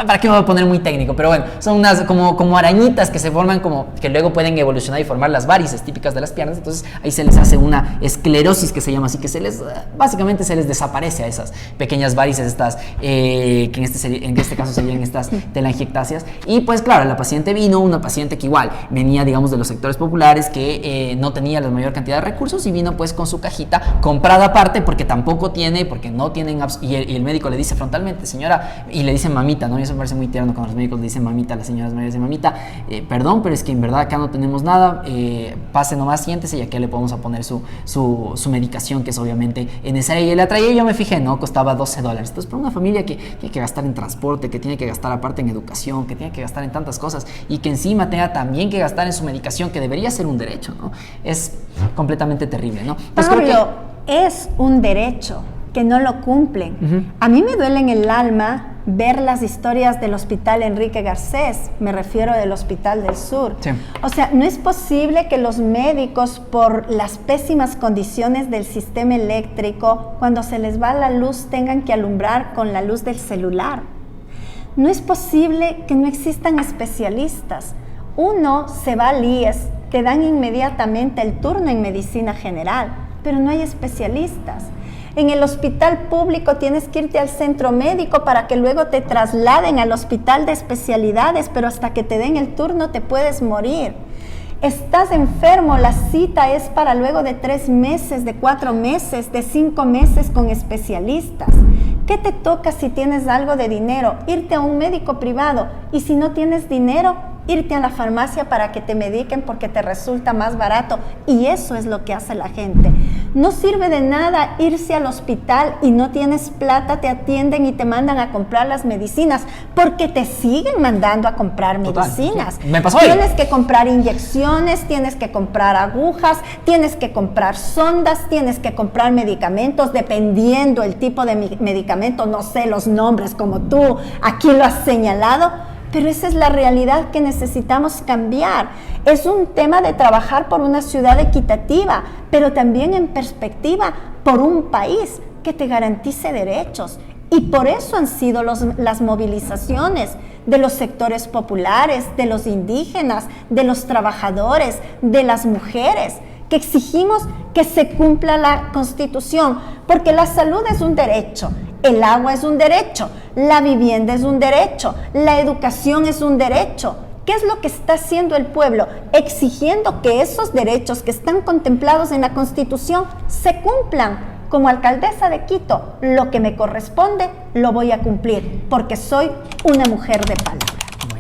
¿para qué me voy a poner muy técnico? Pero bueno, son unas como arañitas que se forman, como que luego pueden evolucionar y formar las varices típicas de las piernas. Entonces ahí se les hace una esclerosis que se llama así, que básicamente se les desaparece a esas pequeñas varices, estas, que en este caso serían estas telangiectasias. Y pues claro, la paciente vino, una paciente que igual venía, digamos, de los sectores populares, que no tenía la mayor cantidad de recursos y vino pues con su cajita comprada aparte porque tampoco tiene, porque no tienen, y el médico le dice frontalmente, señora, y le dice mamita, ¿no? Y eso me parece muy tierno cuando los médicos le dicen mamita, las señoras me dicen mamita, perdón, pero es que en verdad acá no tenemos nada, pase nomás, siéntese y aquí le podemos a poner su medicación, que es obviamente necesaria. Y la traía y yo me fijé, ¿no? Costaba $12. Entonces, para una familia que tiene que gastar en transporte, que tiene que gastar aparte en educación, que tiene que gastar en tantas cosas y que encima tenga también que gastar en su medicación, que debería ser un derecho, ¿no? Es completamente terrible, ¿no? Pues Pablo, es un derecho que no lo cumplen. A mí me duele en el alma ver las historias del Hospital Enrique Garcés, me refiero del Hospital del Sur. Sí. O sea, no es posible que los médicos, por las pésimas condiciones del sistema eléctrico, cuando se les va la luz, tengan que alumbrar con la luz del celular. No es posible que no existan especialistas. Uno se va al IES, te dan inmediatamente el turno en medicina general, pero no hay especialistas. En el hospital público tienes que irte al centro médico para que luego te trasladen al hospital de especialidades, pero hasta que te den el turno te puedes morir. Estás enfermo, la cita es para luego de 3 meses, de 4 meses, de 5 meses con especialistas. ¿Qué te toca si tienes algo de dinero? Irte a un médico privado, y si no tienes dinero, irte a la farmacia para que te mediquen porque te resulta más barato, y eso es lo que hace la gente. No sirve de nada irse al hospital y no tienes plata, te atienden y te mandan a comprar las medicinas, porque te siguen mandando a comprar medicinas. Sí. Me pasó ahí. Tienes que comprar inyecciones, tienes que comprar agujas, tienes que comprar sondas, tienes que comprar medicamentos, dependiendo el tipo de medicamento, no sé los nombres como tú aquí lo has señalado. Pero esa es la realidad que necesitamos cambiar. Es un tema de trabajar por una ciudad equitativa, pero también en perspectiva por un país que te garantice derechos. Y por eso han sido las movilizaciones de los sectores populares, de los indígenas, de los trabajadores, de las mujeres, que exigimos que se cumpla la Constitución, porque la salud es un derecho. El agua es un derecho, la vivienda es un derecho, la educación es un derecho. ¿Qué es lo que está haciendo el pueblo? Exigiendo que esos derechos que están contemplados en la Constitución se cumplan. Como alcaldesa de Quito, lo que me corresponde lo voy a cumplir, porque soy una mujer de palabra.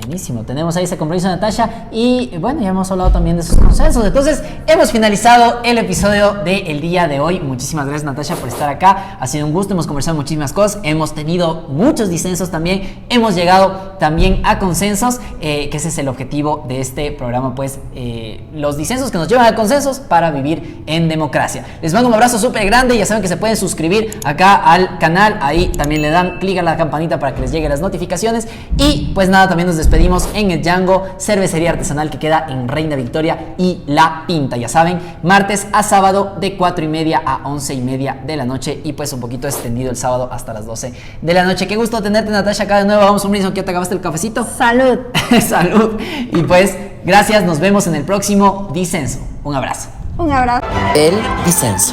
Buenísimo, tenemos ahí ese compromiso de Natasha y bueno, ya hemos hablado también de sus consensos. Entonces, hemos finalizado el episodio del día de hoy. Muchísimas gracias, Natasha, por estar acá. Ha sido un gusto, hemos conversado muchísimas cosas, hemos tenido muchos disensos también, hemos llegado también a consensos, que ese es el objetivo de este programa, pues los disensos que nos llevan a consensos para vivir en democracia. Les mando un abrazo súper grande, ya saben que se pueden suscribir acá al canal, ahí también le dan clic a la campanita para que les lleguen las notificaciones y pues nada, también nos despedimos en el Django, cervecería artesanal que queda en Reina Victoria y La Pinta, ya saben, martes a sábado de 4:30 a 11:30 de la noche y pues un poquito extendido el sábado hasta las 12 de la noche. Qué gusto tenerte, Natasha, acá de nuevo. Vamos un brindis, ¿que te acabaste el cafecito? Salud. Salud. Y pues, gracias, nos vemos en el próximo disenso. Un abrazo. Un abrazo. El disenso.